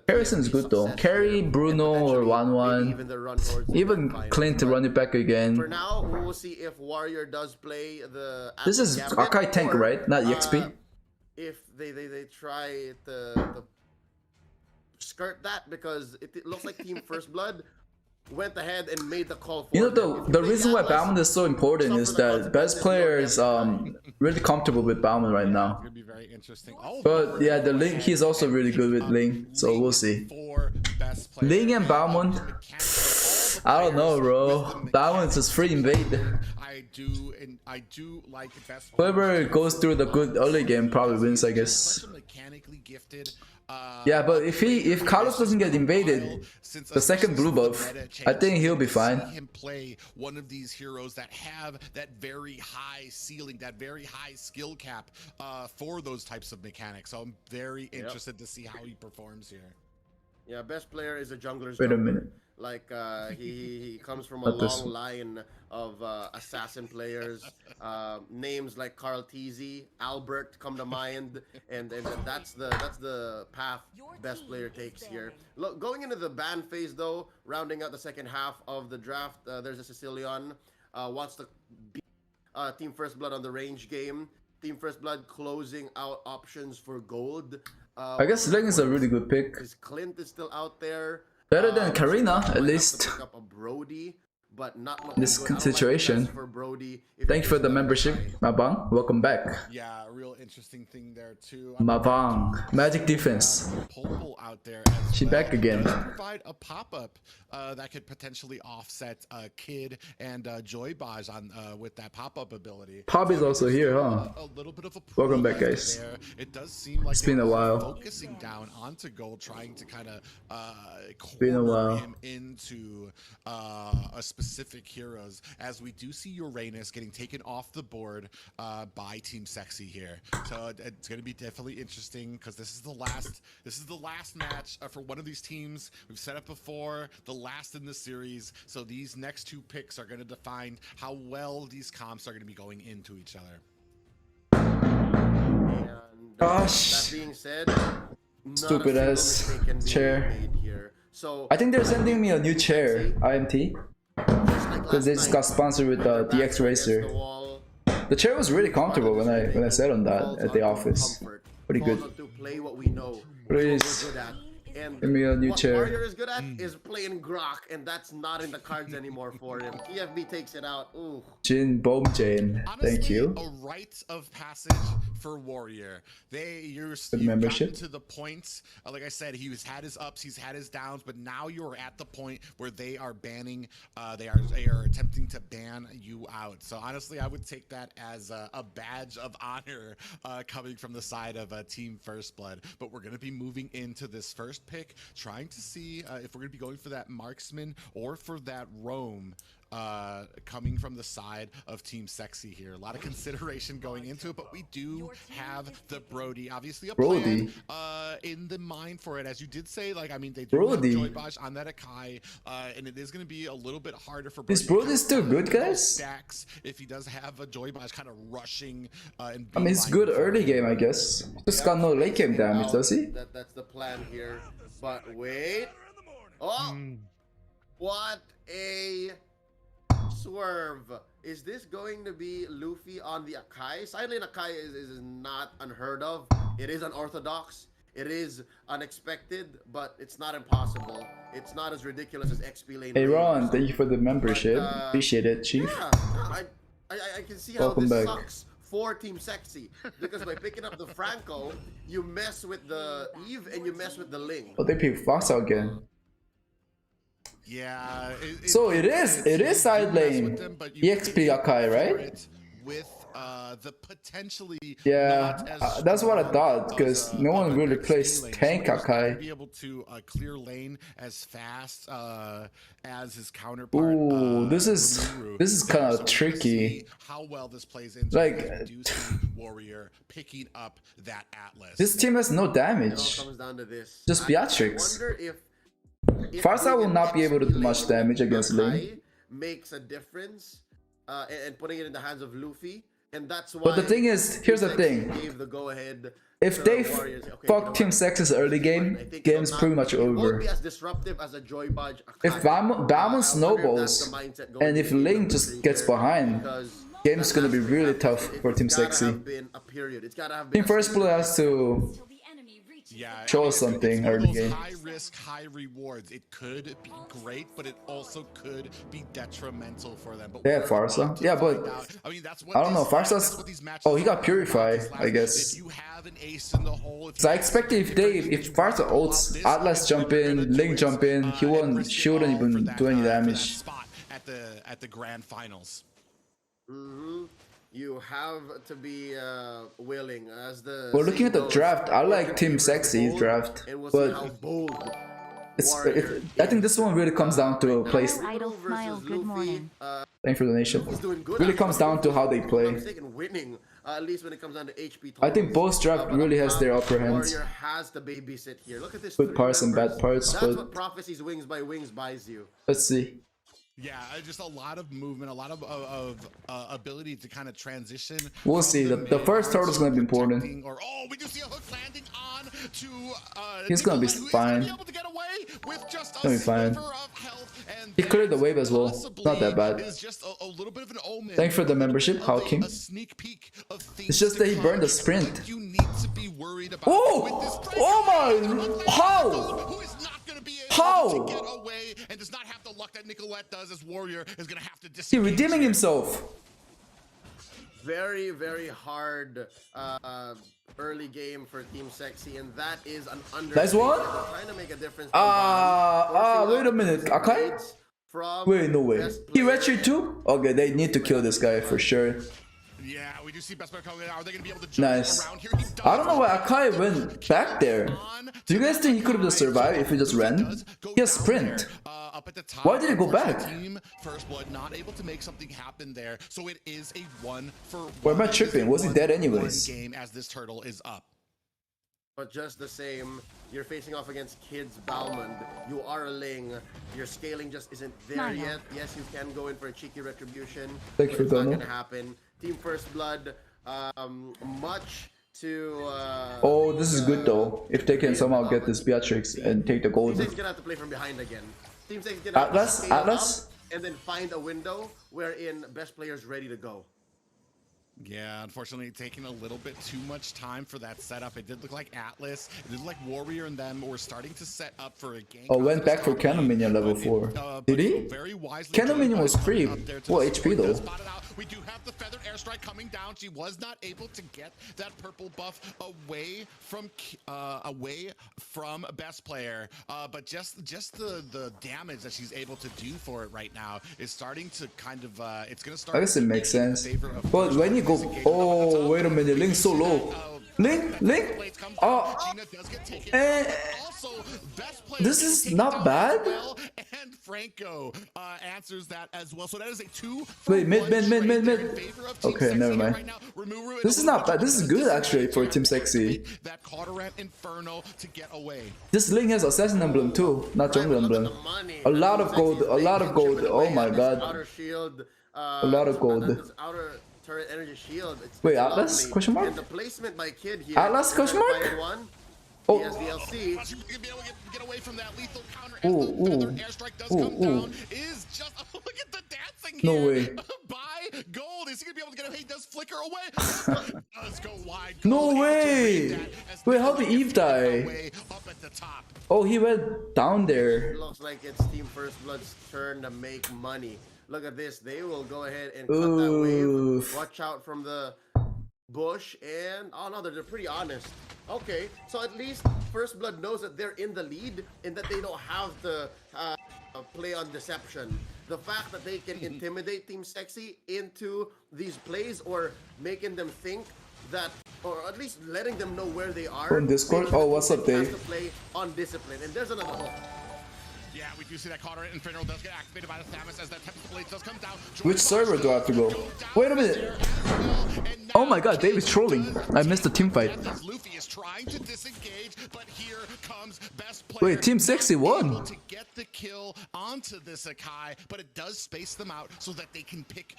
Harrison's good though. Carry, Bruno, or 1-1. Even Clint to run it back again. For now, we will see if Warrior does play the. This is Akai tank, right? Not EXP. If they try to skirt that, because it looks like Team First Blood went ahead and made the call for you know, the reason why Bauman is so important is that best player is really comfortable with Bauman right now. Be very interesting. But yeah, the Ling, he's also really good with Ling, so we'll see. Ling and Bauman, I don't know, bro. Bauman's just free invade. I do like best. Whoever goes through the good early game probably wins, I guess. Mechanically gifted. Yeah, but if Carlos doesn't get invaded, the second blue buff, I think he'll be fine. Him play one of these heroes that have that very high ceiling, that very high skill cap for those types of mechanics. So I'm very interested to see how he performs here. Yeah, best player is a jungler's Wait a jungler. minute. Like he comes from a long line of assassin players. Names like Carl Teasy, Albert come to mind, and that's the path best player takes here. Look, going into the ban phase though, rounding out the second half of the draft, there's a Sicilian wants to beat Team First Blood on the range game. Team First Blood closing out options for gold. I guess Ling is a really good pick. Clint is still out there. Better than Karina, at least. Pick up a Brody, but not this situation. For Brody, thank you for the membership, Mabang. Welcome back. Yeah, a real interesting thing there too. Mabang, magic defense. Out there she back again. Provide a pop-up that could potentially offset Kid and Joybaj on with that pop-up ability. Pop is also here, huh? A little bit of a welcome back, guys. there. It does seem like it's been a while. Focusing down onto gold, trying to kind of been a while. him into a specific heroes, as we do see Uranus getting taken off the board by Team Sexy here. So it's going to be definitely interesting, because this is the last match for one of these teams. We've said it before, the last in the series. So these next two picks are going to define how well these comps are going to be going into each other. And, that being said, stupid ass chair. So I think they're sending me a new chair, IMT, because they just got sponsored with the DX Racer. The chair was really comfortable when I sat on that at the office. Pretty good. Please give me a new chair. What Warrior is good at is playing Grok, and that's not in the cards anymore for him. TFB takes it out. Ooh. Jin Bom Jane. Thank you. A rite of passage for Warrior. You've gotten to the point, like I said, he's had his ups, he's had his downs, but now you're at the point where they are banning, they are attempting to ban you out. So honestly, I would take that as a badge of honor coming from the side of Team First Blood. But we're going to be moving into this first pick, trying to see if we're going to be going for that marksman or for that roam coming from the side of Team Sexy here. A lot of consideration going into it, but we do have the Brody, obviously a plan in the mind for it, as you did say. Like, I mean, they do have Joybaj on that Akai, and it is going to be a little bit harder for Brody. Is Brody still good, guys? Stacks if he does have a Joybaj kind of rushing. And I mean, it's good early game, I guess. Just got no late game damage, does he? That's the plan here. But wait. Oh! What a swerve. Is this going to be Luffy on the Akai? Silent Akai is not unheard of. It is unorthodox. It is unexpected, but it's not impossible. It's not as ridiculous as XP lane. Hey Ron, thank you for the membership. Appreciate it, Chief. Yeah, I can see how welcome this back. Sucks for Team Sexy, because by picking up the Franco, you mess with the Eve and you mess with the Ling. Oh, they picked Fox out again. Yeah. So it is side lane. EXP Akai, right? With the potentially Yeah, that's what I thought, because no one really plays tank Akai. Be able to clear lane as fast as his counterpart. Ooh, this is kind of tricky. How well this plays into like Warrior picking up that Atlas. This team has no damage. It all comes down to this. Just Beatrix. I wonder if Farsa will not be able to do much damage against lane. Makes a difference, and putting it in the hands of Luffy, and that's why. But the thing is, here's the thing. Gave the go ahead. If they fuck Team Sex's early game's pretty much over. Be as disruptive as a Joy Badge. If Bamon snowballs, and if Ling just gets behind, game's gonna be really tough for Team Sexy. Team First Blood has to show us something early game. High risk, high rewards. It could be great, but it also could be detrimental for them. But yeah, Farsa. Yeah, but I mean, that's I don't know. Farsa's. Oh, he got Purify, I guess. If you have an ace in the hole, so I expect if Farsa ults, Atlas jump in, Ling jump in, she wouldn't even do any damage. At the grand finals. You have to be willing as the. Well, looking at the draft, I like Team Sexy's draft, but I think this one really comes down to place. Idle smile. Good morning. Thanks for the donation. Really comes down to how they play. Winning, at least when it comes down to HP. I think both draft really has their upper hand. Warrior has to babysit here. Look at this. Good parts and bad parts, That's but what Prophecy's Wings by Wings buys you. Let's see. Yeah, just a lot of movement, a lot of ability to kind of transition. We'll see. The first turtle is going to be important. We do see a hook landing on to. He's going to be fine. He's going to be fine. He cleared the wave as well. Not that bad. Thanks for the membership, Hawking. It's just that he burned the sprint. Oh! Oh my! How? How? And does not have the luck that Nicolette does, as Warrior is gonna have to He's redeeming himself. Very, very hard early game for Team Sexy, and that is an Nice one. Trying to make a difference. Wait a minute. Akai? Wait, no way. He retreat too? Okay, they need to kill this guy for sure. Yeah, we do see best player coming. Are they gonna be able to jump nice. around here? I don't know why Akai went back there. Do you guys think he could have just survived if he just ran? He has sprint. Why did he go back? Team First Blood not able to make something happen there, so it is a 1-for-1. Why am I tripping? Was he dead anyways? Game as this turtle is up. But just the same, you're facing off against Kids Balmond. You are a Ling. Your scaling just isn't there yet. Yes, you can go in for a cheeky retribution. Thanks for it's not Dono. gonna happen. Team First Blood, much to. Oh, this is good though. If they can somehow get this Beatrix and take the gold. Team 6 gonna have to play from behind again. Team 6 gonna have to scale Atlas, up and then find a window wherein best players ready to go. Yeah, unfortunately, taking a little bit too much time for that setup. It did look like Atlas, it did look like Warrior and them were starting to set up for a game. Oh, went back for Cannon Minion level 4. Did he? Cannon Minion was free. What HP though? We do have the feathered airstrike coming down. She was not able to get that purple buff away from best player, but just the damage that she's able to do for it right now is starting to kind of it's gonna start. I guess it makes sense. But when you go, oh wait a minute, Link's so low. Link. This is not bad. And Franco answers that as well. So that is a 2. Wait, mid. Okay, never mind. This is not bad. This is good actually for Team Sexy. That Cauterant Inferno to get away. This Ling has Assassin Emblem too, not Jungle Emblem. A lot of gold. Oh my god. A lot of gold. Turret energy shield. Wait, Atlas? Question mark? And the placement by Kid here. Atlas? Question mark? Oh. He has DLC. Get away from that lethal counter as the feather airstrike does come down. Is just look at the dancing here. No way. By Gold. Is he gonna be able to get away? He does flicker away. Does go wide. No way. Wait, how did Eve die? Oh, he went down there. It looks like it's Team First Blood's turn to make money. Look at this. They will go ahead and cut that wave. Watch out from the bush. And, oh no, they're pretty honest. Okay, so at least First Blood knows that they're in the lead and that they don't have to play on deception. The fact that they can intimidate Team Sexy into these plays or making them think that, or at least letting them know where they are. On Discord? Oh, what's up, Dave? To play on discipline. And there's another hook. Yeah, we do see that Carter Inferno does get activated by the Thamus as that Tempest Blade does come down. Which server do I have to go? Wait a minute. Oh my god, Dave is trolling. I missed the team fight. Luffy is trying to disengage, but here comes best player. Wait, Team Sexy won. To get the kill onto this Akai, but it does space them out so that they can pick.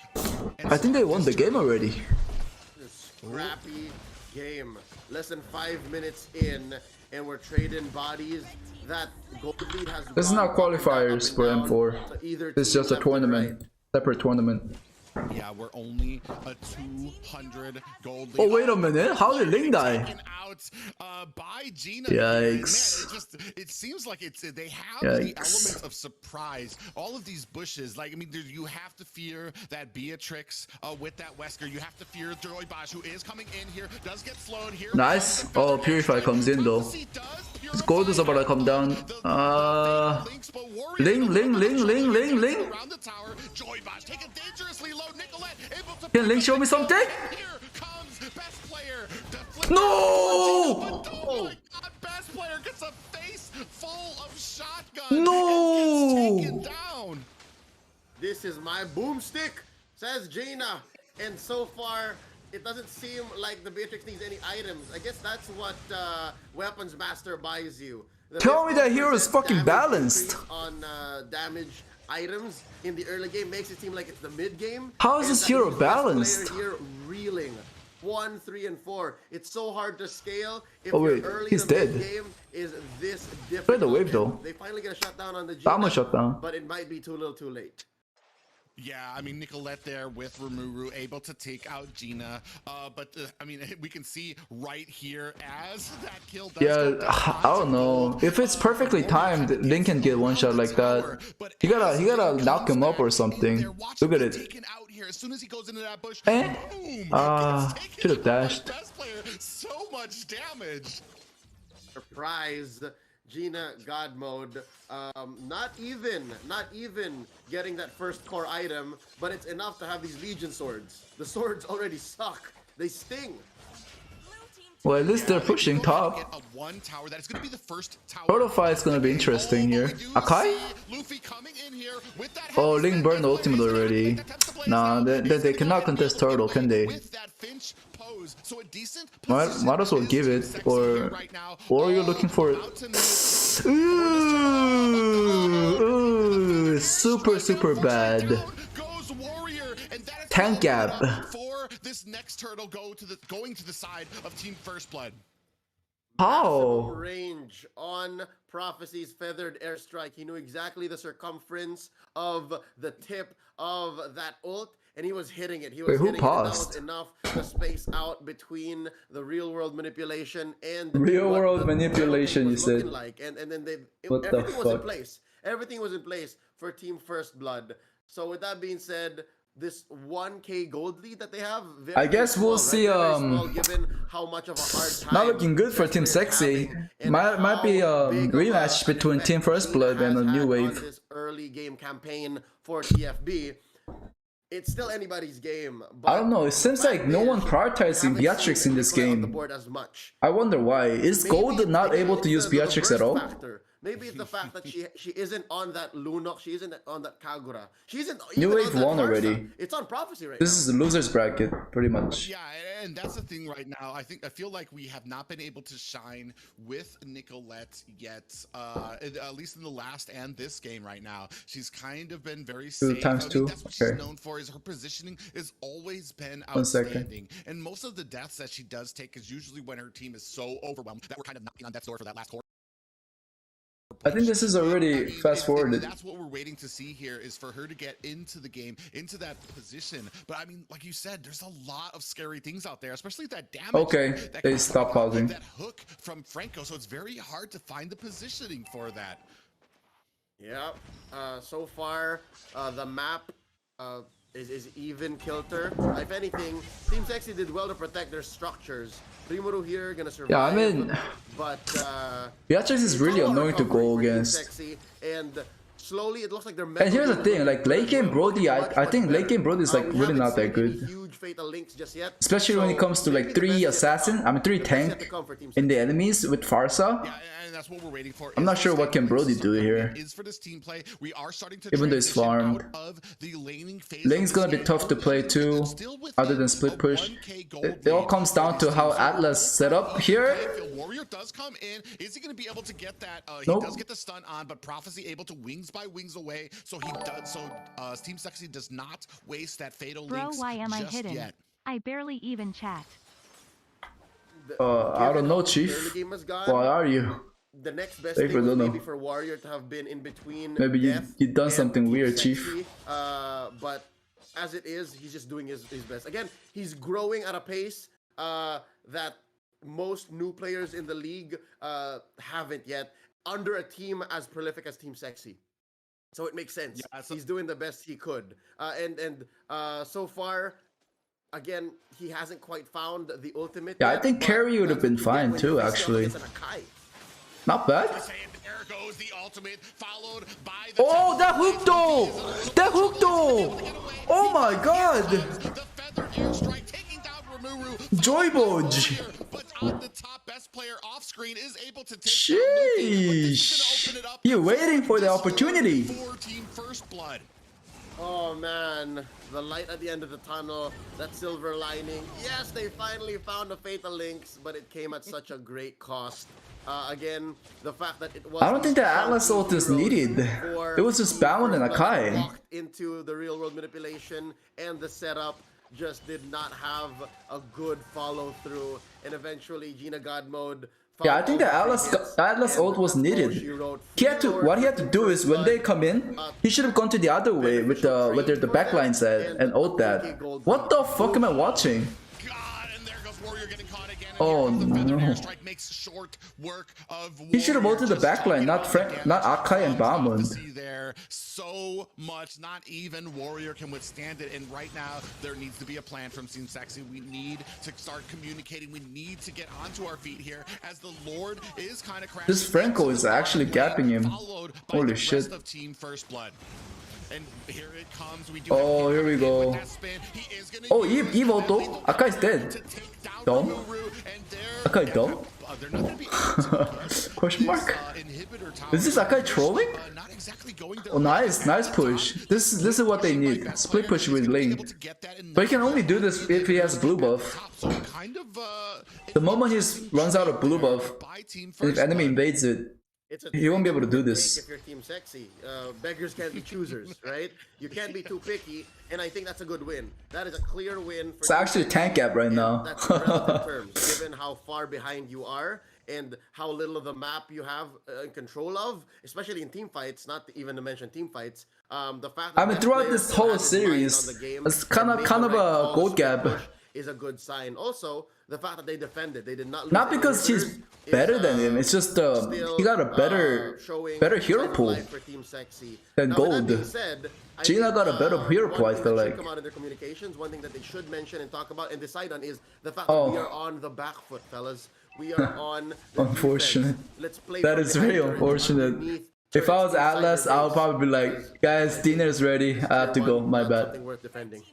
I think they won the game already. Scrappy game. Less than 5 minutes in, and we're trading bodies. That gold lead has. This is not qualifiers for M4. This is just a tournament, separate tournament. Yeah, we're only a 200 gold lead. Oh wait a minute, how did Ling die? By Gina. Yikes. Man, it seems like they have Yikes. the elements of surprise. All of these bushes, like, I mean, you have to fear that Beatrix with that Wesker. You have to fear Joy Bosch, who is coming in here, does get slowed here. Nice. Oh, Purify comes in though. His gold is about to come down. Ling. Around the tower, Joy Bosch taken dangerously low. Nicolette able to. Can Ling show me something? Here comes best player. No! Oh my god, best player gets a face full of shotgun. No! And gets taken down. This is my boomstick, says Jaina. And so far, it doesn't seem like the Beatrix needs any items. I guess that's what Weapons Master buys you. Tell me that hero is fucking balanced. On damage items in the early game makes it seem like it's the mid game. How is this hero balanced? Here reeling 1, 3, and 4. It's so hard to scale. If Oh wait, early he's dead. Game is this difficult. Play the wave though. They finally get a shutdown on the G. I'm a shutdown. But it might be too little too late. Yeah, I mean, Nicolette there with Rimuru able to take out Gina. But I mean, we can see right here as that kill does Yeah, I don't know. If it's perfectly timed, Ling can get one shot like that. He gotta knock him up or something. Look at it. As soon as he goes into that bush, Eh? Should have dashed. Best player, so much damage. Surprise. Gina God mode, not even getting that first core item, but it's enough to have these Legion swords. The swords already suck. They sting. Well, at least they're pushing top. Proto fight is gonna be interesting here. Akai? Oh, Ling burned the ultimate already. Nah, they cannot contest turtle, can they? Might as well give it, or you're looking for it. Ooh, super bad. Tank gap. This next turtle going to the side of Team First Blood. How? Range on Prophecy's feathered airstrike. He knew exactly the circumference of the tip of that ult, and he was hitting it. He was hitting it. That was enough to space out between the real world manipulation and real world manipulation. You said. Like. And then everything was in place. Everything was in place for Team First Blood. So with that being said, this 1k gold lead that they have, I guess we'll see. Given how much of a hard time not looking good for Team Sexy. Might be a rematch between Team First Blood and a New Wave. This early game campaign for TFB. It's still anybody's game. I don't know. It seems like no one prioritizing Beatrix in this game. I wonder why. Is Gold not able to use Beatrix at all? Maybe it's the fact that she isn't on that Lunok, she isn't on that Kagura. She isn't New Wave won already. It's on Prophecy right now. This is the loser's bracket, pretty much. Yeah, and that's the thing right now. I feel like we have not been able to shine with Nicolette yet, at least in the last and this game right now. She's kind of been very safe. That's what she's known for, is her positioning has always been outstanding. And most of the deaths that she does take is usually when her team is so overwhelmed that we're kind of knocking on death's door for that last quarter. I think this is already fast forwarded. That's what we're waiting to see here, is for her to get into the game, into that position. But I mean, like you said, there's a lot of scary things out there, especially that damage. Okay, they stop pausing. That hook from Franco, so it's very hard to find the positioning for that. Yeah. So far, the map is even kilter. If anything, Team Sexy did well to protect their structures. Rimuru here gonna survive. Yeah, I mean, but Beatrix is really annoying to go against. Sexy, and slowly it looks like they're. And here's the thing, like late game Brody, I think late game Brody is like really not that good. Huge fatal links just yet. Especially when it comes to like 3 assassin, I mean 3 tank in the enemies with Farsa. Yeah, and that's what we're waiting for. I'm not sure what can Brody do here. Is for this team play. We are starting to Even though it's farmed. Lane's gonna be tough to play too, other than split push. It all comes down to how Atlas set up here. Warrior does come in. Is he going to be able to get that? Nope. He does get the stun on, but Prophecy able to wings by wings away. So he does. So Team Sexy does not waste that fatal links. Bro, why am I just hidden? yet. I barely even chat. I don't know, Chief. Why are you? The next best thing was maybe for Warrior to have been in between. Maybe you done something weird, Chief. But as it is, he's just doing his best. Again, he's growing at a pace that most new players in the league haven't yet, under a team as prolific as Team Sexy. So it makes sense. Yeah, he's doing the best he could. And so far, again, he hasn't quite found the ultimate. Yeah, I think carry would have been fine too, actually. Not bad. Oh, that hook though! That hook though! Oh my god! Joy Boj! Sheesh! You're waiting for the opportunity. Oh man, the light at the end of the tunnel, that silver lining. Yes, they finally found the fatal links, but it came at such a great cost. Again, the fact that it was. I don't think the Atlas ult is needed. It was just Bound and Akai. Walked into the real world manipulation, and the setup just did not have a good follow through, and eventually Gina God mode. Yeah, I think the Atlas ult was needed. What he had to do is when they come in, he should have gone to the other way with the where the backline said and ult that. What the fuck am I watching? Oh no. He should have ulted the backline, not Akai and Balmond. So much, not even Warrior can withstand it, and right now there needs to be a plan from Team Sexy. We need to start communicating. We need to get onto our feet here as the Lord is kind of crashing. This Franco is actually gapping him. Holy shit. Of Team First Blood. And here it comes. We do here we go. Oh, Eve auto. Akai's dead. Dumb. Akai dumb? Question mark? Is this Akai trolling? Oh, nice push. This is what they need. Split push with Ling. But he can only do this if he has blue buff. The moment he runs out of blue buff, and if enemy invades it, he won't be able to do this. If you're Team Sexy, beggars can't be choosers, right? You can't be too picky, and I think that's a good win. That is a clear win. For it's actually a tank gap right now. That's in relative terms, given how far behind you are and how little of the map you have in control of, especially in team fights. Not even to mention team fights. The fact that I mean, throughout this whole series, it's kind of a gold gap. Is a good sign. Also, the fact that they defended, they did not lose. Not because he's better than him. It's just he got a better hero pool than Gold. Gina got a better hero pool, I feel like. Come out in their communications. One thing that they should mention and talk about and decide on is the fact that we are on the back foot, fellas. We are on. Unfortunate. That is very unfortunate. If I was Atlas, I would probably be like, guys, dinner's ready. I have to go. My bad. Something worth defending.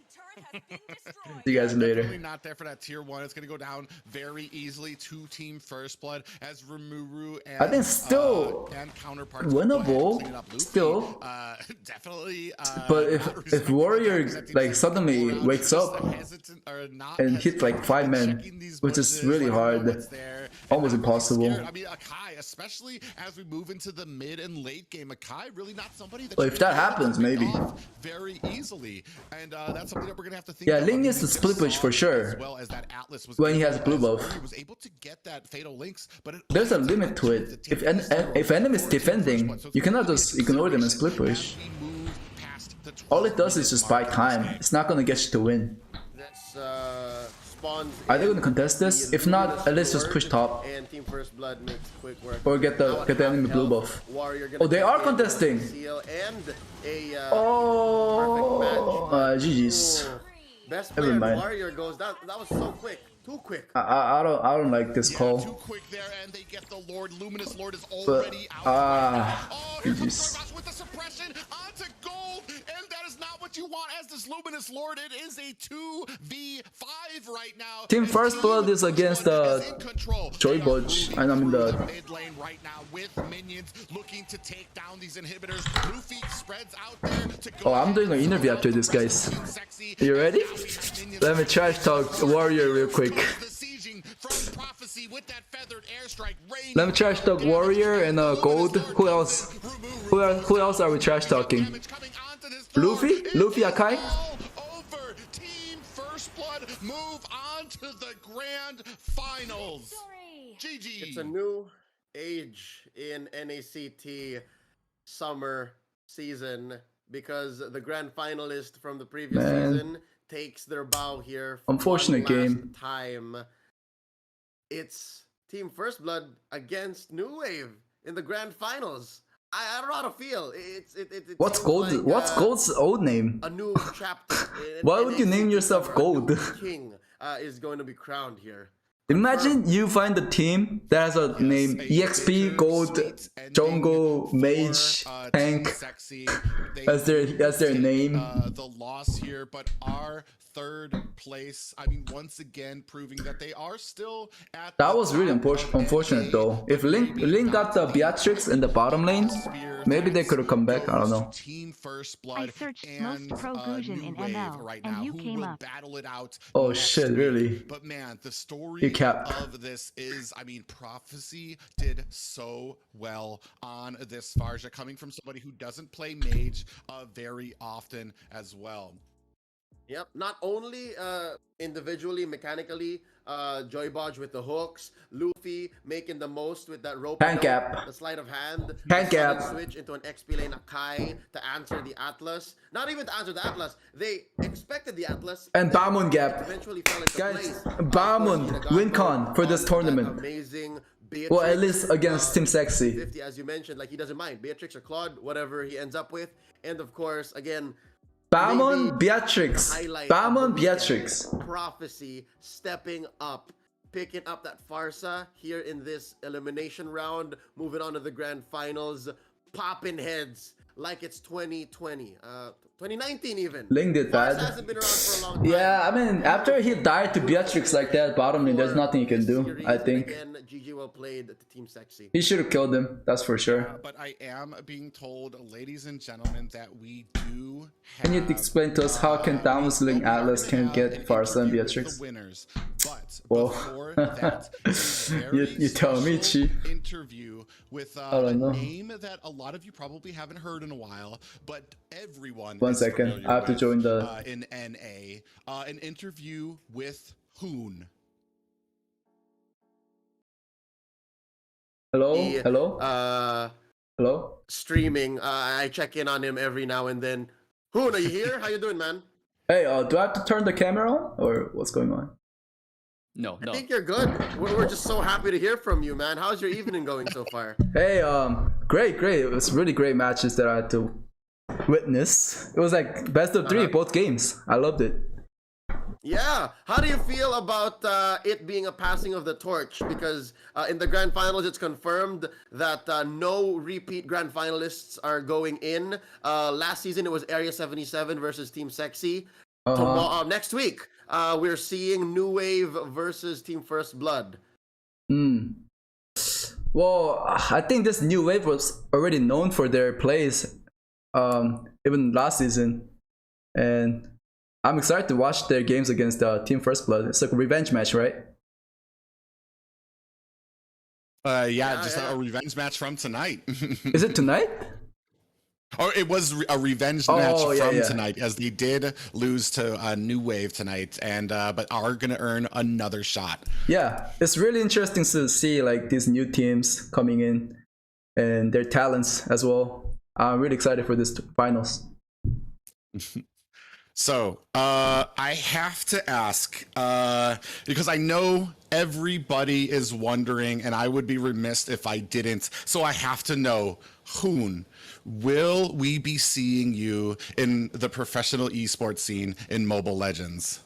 See you guys later. Definitely not there for that tier 1. It's going to go down very easily to Team First Blood as Rimuru and I think still counterparts winnable. Still, definitely. But if Warrior like suddenly wakes up and hits like 5 men, which is really hard, almost impossible. I mean, Akai, especially as we move into the mid and late game, Akai really not somebody that. Well, if that happens, maybe very easily, and that's something that we're gonna have to think. Yeah, Ling needs to split push for sure. As well as that Atlas was when he has blue buff. He was able to get that fatal links, but there's a limit to it. If enemy is defending, you cannot just ignore them and split push. All it does is just buy time. It's not gonna get you to win. Are they gonna contest this? If not, at least just push top. And Team First Blood makes quick work. Or get the enemy blue buff. Oh, they are contesting. Oh, GG's. Best player Warrior goes down. That was so quick. Too quick. I don't like this Too call. quick there, and they get the Lord. Luminous Lord is But already out. Oh, here comes GG's. Gosu with the suppression onto gold, and that is not what you want as this Luminous Lord. It is a 2v5 right now. Team and First Blood is against Blood is in control. Joy They are Budge, moving and I'm in through the mid lane right now with minions looking to take down these inhibitors. Luffy spreads out there to go. Oh, I'm doing an interview after this, guys. You ready? Let me trash talk Warrior real quick. Let me trash talk Warrior and Gold. Who else? Who else are we trash talking? Luffy? Luffy Akai? Team First Blood move on to the grand finals. GG. It's a new age in NACT summer season because the grand finalist from the previous season takes their bow here. Unfortunate game. Time. It's Team First Blood against New Wave in the grand finals. I don't know how to feel. What's Gold? Like, what's Gold's old name? A new chapter. Why would you name yourself Gold? King is going to be crowned here. Imagine you find a team that has a name EXP, Gold, Jungle, Mage, Tank as their name. The loss here, but our third place. I mean, once again, proving that they are still at. That was really unfortunate though. If Link got the Beatrix in the bottom lane, maybe they could have come back. I don't know. Team First Blood. I searched most pro Gusion in ML, right and now, you who came will up. battle it out. Oh shit, really? But man, the story You capped. of this is, I mean, Prophecy did so well on this Farja, coming from somebody who doesn't play Mage very often as well. Yep, not only individually, mechanically, Joy Bodge with the hooks, Luffy making the most with that rope, Hand gap. the sleight of hand, Hand the gap. sudden switch into an XP lane Akai to answer the Atlas. Not even to answer the Atlas, they expected the Atlas. And Balmond gap. Eventually fell into Guys, place. Balmond, win con for this tournament. Amazing. Well, at least against Team Sexy. 50, as you mentioned, like he doesn't mind. Beatrix or Claude, whatever he ends up with. And of course, again, Balmond, Beatrix. Balmond, Beatrix. Prophecy stepping up, picking up that Farsa here in this elimination round, moving on to the grand finals, popping heads like it's 2020, 2019 even. Ling did bad. Farsa hasn't been around for a long time. Yeah, I mean, after he died to Beatrix like that, bottom lane, there's nothing he can do, I think. Again, GG well played to Team Sexy. He should have killed him, that's for sure. But I am being told, ladies and gentlemen, that we do have, Can you explain to us how can Thomas Ling Atlas can get Farsa and Beatrix? the winners. But Whoa. before that, You tell me, Chi. interview with I don't know. a name that a lot of you probably haven't heard in a while, but everyone. One is second, familiar I have to with, join the. in NA, an interview with Hoon. Hello? Hello? Hello? Streaming. I check in on him every now and then. Hoon, are you here? How you doing, man? Hey, do I have to turn the camera on? Or what's going on? No, I think you're good. We're just so happy to hear from you, man. How's your evening going so far? Hey, great. It was really great matches that I had to witness. It was like best of 3 both games. I loved it. Yeah. How do you feel about it being a passing of the torch? Because in the grand finals, it's confirmed that no repeat grand finalists are going in. Last season, it was Area 77 versus Team Sexy. Next week, we're seeing New Wave versus Team First Blood. Well, I think this New Wave was already known for their plays, even last season, and I'm excited to watch their games against Team First Blood. It's like a revenge match, right? Just a revenge match from tonight. Is it tonight? Or it was a revenge match from tonight, as they did lose to New Wave tonight, and but are gonna earn another shot. Yeah, it's really interesting to see like these new teams coming in and their talents as well. I'm really excited for this finals. So I have to ask, because I know everybody is wondering, and I would be remiss if I didn't. So I have to know, Hoon, will we be seeing you in the professional esports scene in Mobile Legends?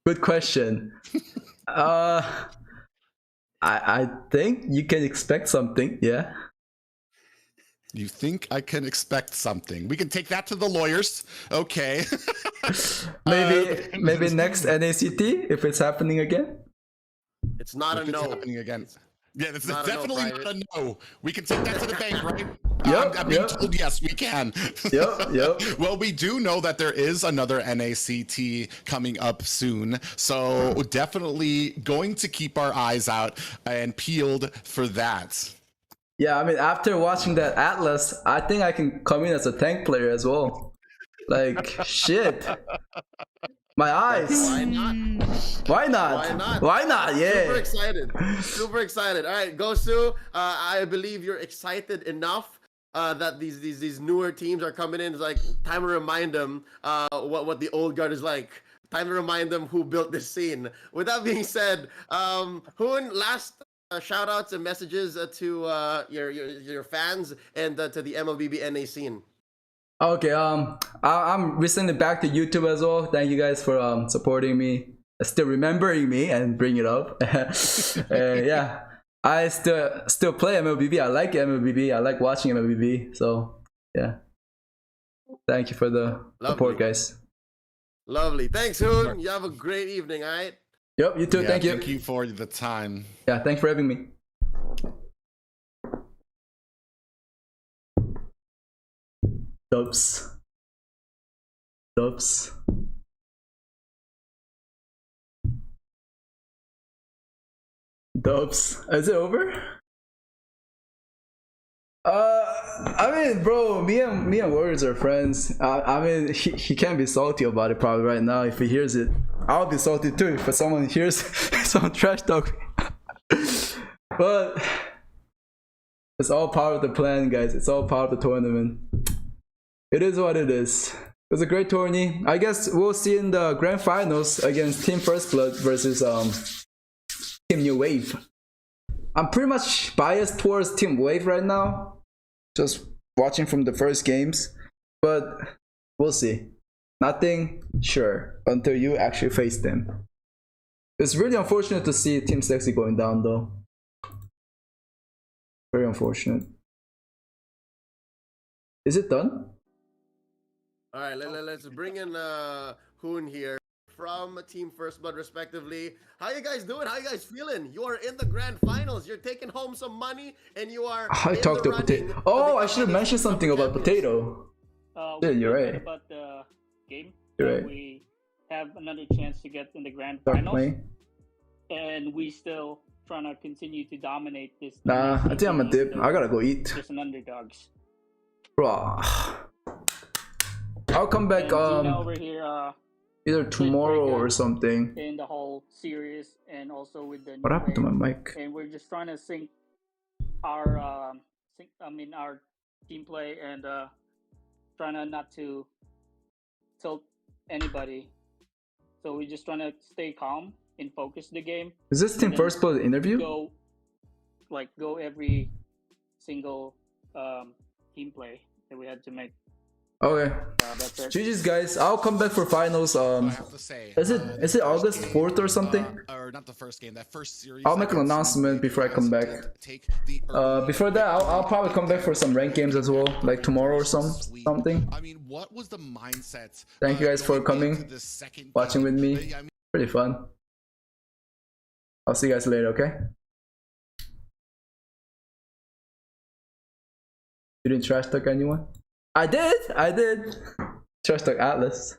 Good question. I think you can expect something, yeah. You think I can expect something? We can take that to the lawyers. Okay. maybe next NACT if it's happening again. It's not if a no. It's happening again. Yeah, it's Not definitely a no, not a no. We can take that to the bank, right? Yep, I'm being told yes, we can. Yep. Well, we do know that there is another NACT coming up soon, so definitely going to keep our eyes out and peeled for that. Yeah, I mean, after watching that Atlas, I think I can come in as a tank player as well. Like, shit. My eyes. Why not? Why not? Why not? Why not? Yeah. Super excited. Super excited. All right, Gosu, I believe you're excited enough that these newer teams are coming in. It's like time to remind them what the old guard is like. Time to remind them who built this scene. With that being said, Hoon, last shout outs and messages to your fans and to the MLBB NA scene. Okay, I'm recently back to YouTube as well. Thank you guys for supporting me, still remembering me and bring it up. Yeah, I still play MLBB. I like MLBB. I like watching MLBB. So yeah, thank you for the support, guys. Lovely. Thanks, Hoon. You have a great evening. All right. Yep, you too. Yeah, thank you. Thank you for the time. Yeah, thanks for having me. Dubs. Dubs. Dubs. Is it over? I mean, bro, me and Warriors are friends. I mean, he can't be salty about it probably right now if he hears it. I'll be salty too if someone hears some trash talk. But it's all part of the plan, guys. It's all part of the tournament. It is what it is. It was a great tourney. I guess we'll see in the grand finals against Team First Blood versus Team New Wave. I'm pretty much biased towards Team Wave right now, just watching from the first games, but we'll see. Nothing sure until you actually face them. It's really unfortunate to see Team Sexy going down though. Very unfortunate. Is it done? All right, let's bring in Hoon here from Team First Blood respectively. How you guys doing? How you guys feeling? You are in the grand finals. You're taking home some money and you are I talked to Potato. Oh, I should have mentioned something about Potato. Yeah, you're right. About the game. You're right. We have another chance to get in the grand finals. And we still trying to continue to dominate this. Nah, I think I'm a dip. I gotta go eat. Just an underdogs. Bro. I'll come back over here, either tomorrow or something. In the whole series and also with the What happened to my mic? And we're just trying to sync our our team play and trying to not to tilt anybody. So we're just trying to stay calm and focus the game. Is this Team First Blood interview? Go every single team play that we had to make. Okay. That's it. GG's guys. I'll come back for finals. I have to say, is it August 4th or something? Or not the first game, that first series. I'll make an announcement before I come back. Before that, I'll probably come back for some ranked games as well, like tomorrow or something. I mean, what was the mindset? Thank you guys for coming, watching with me. Pretty fun. I'll see you guys later, okay? You didn't trash talk anyone? I did. Trash talk Atlas.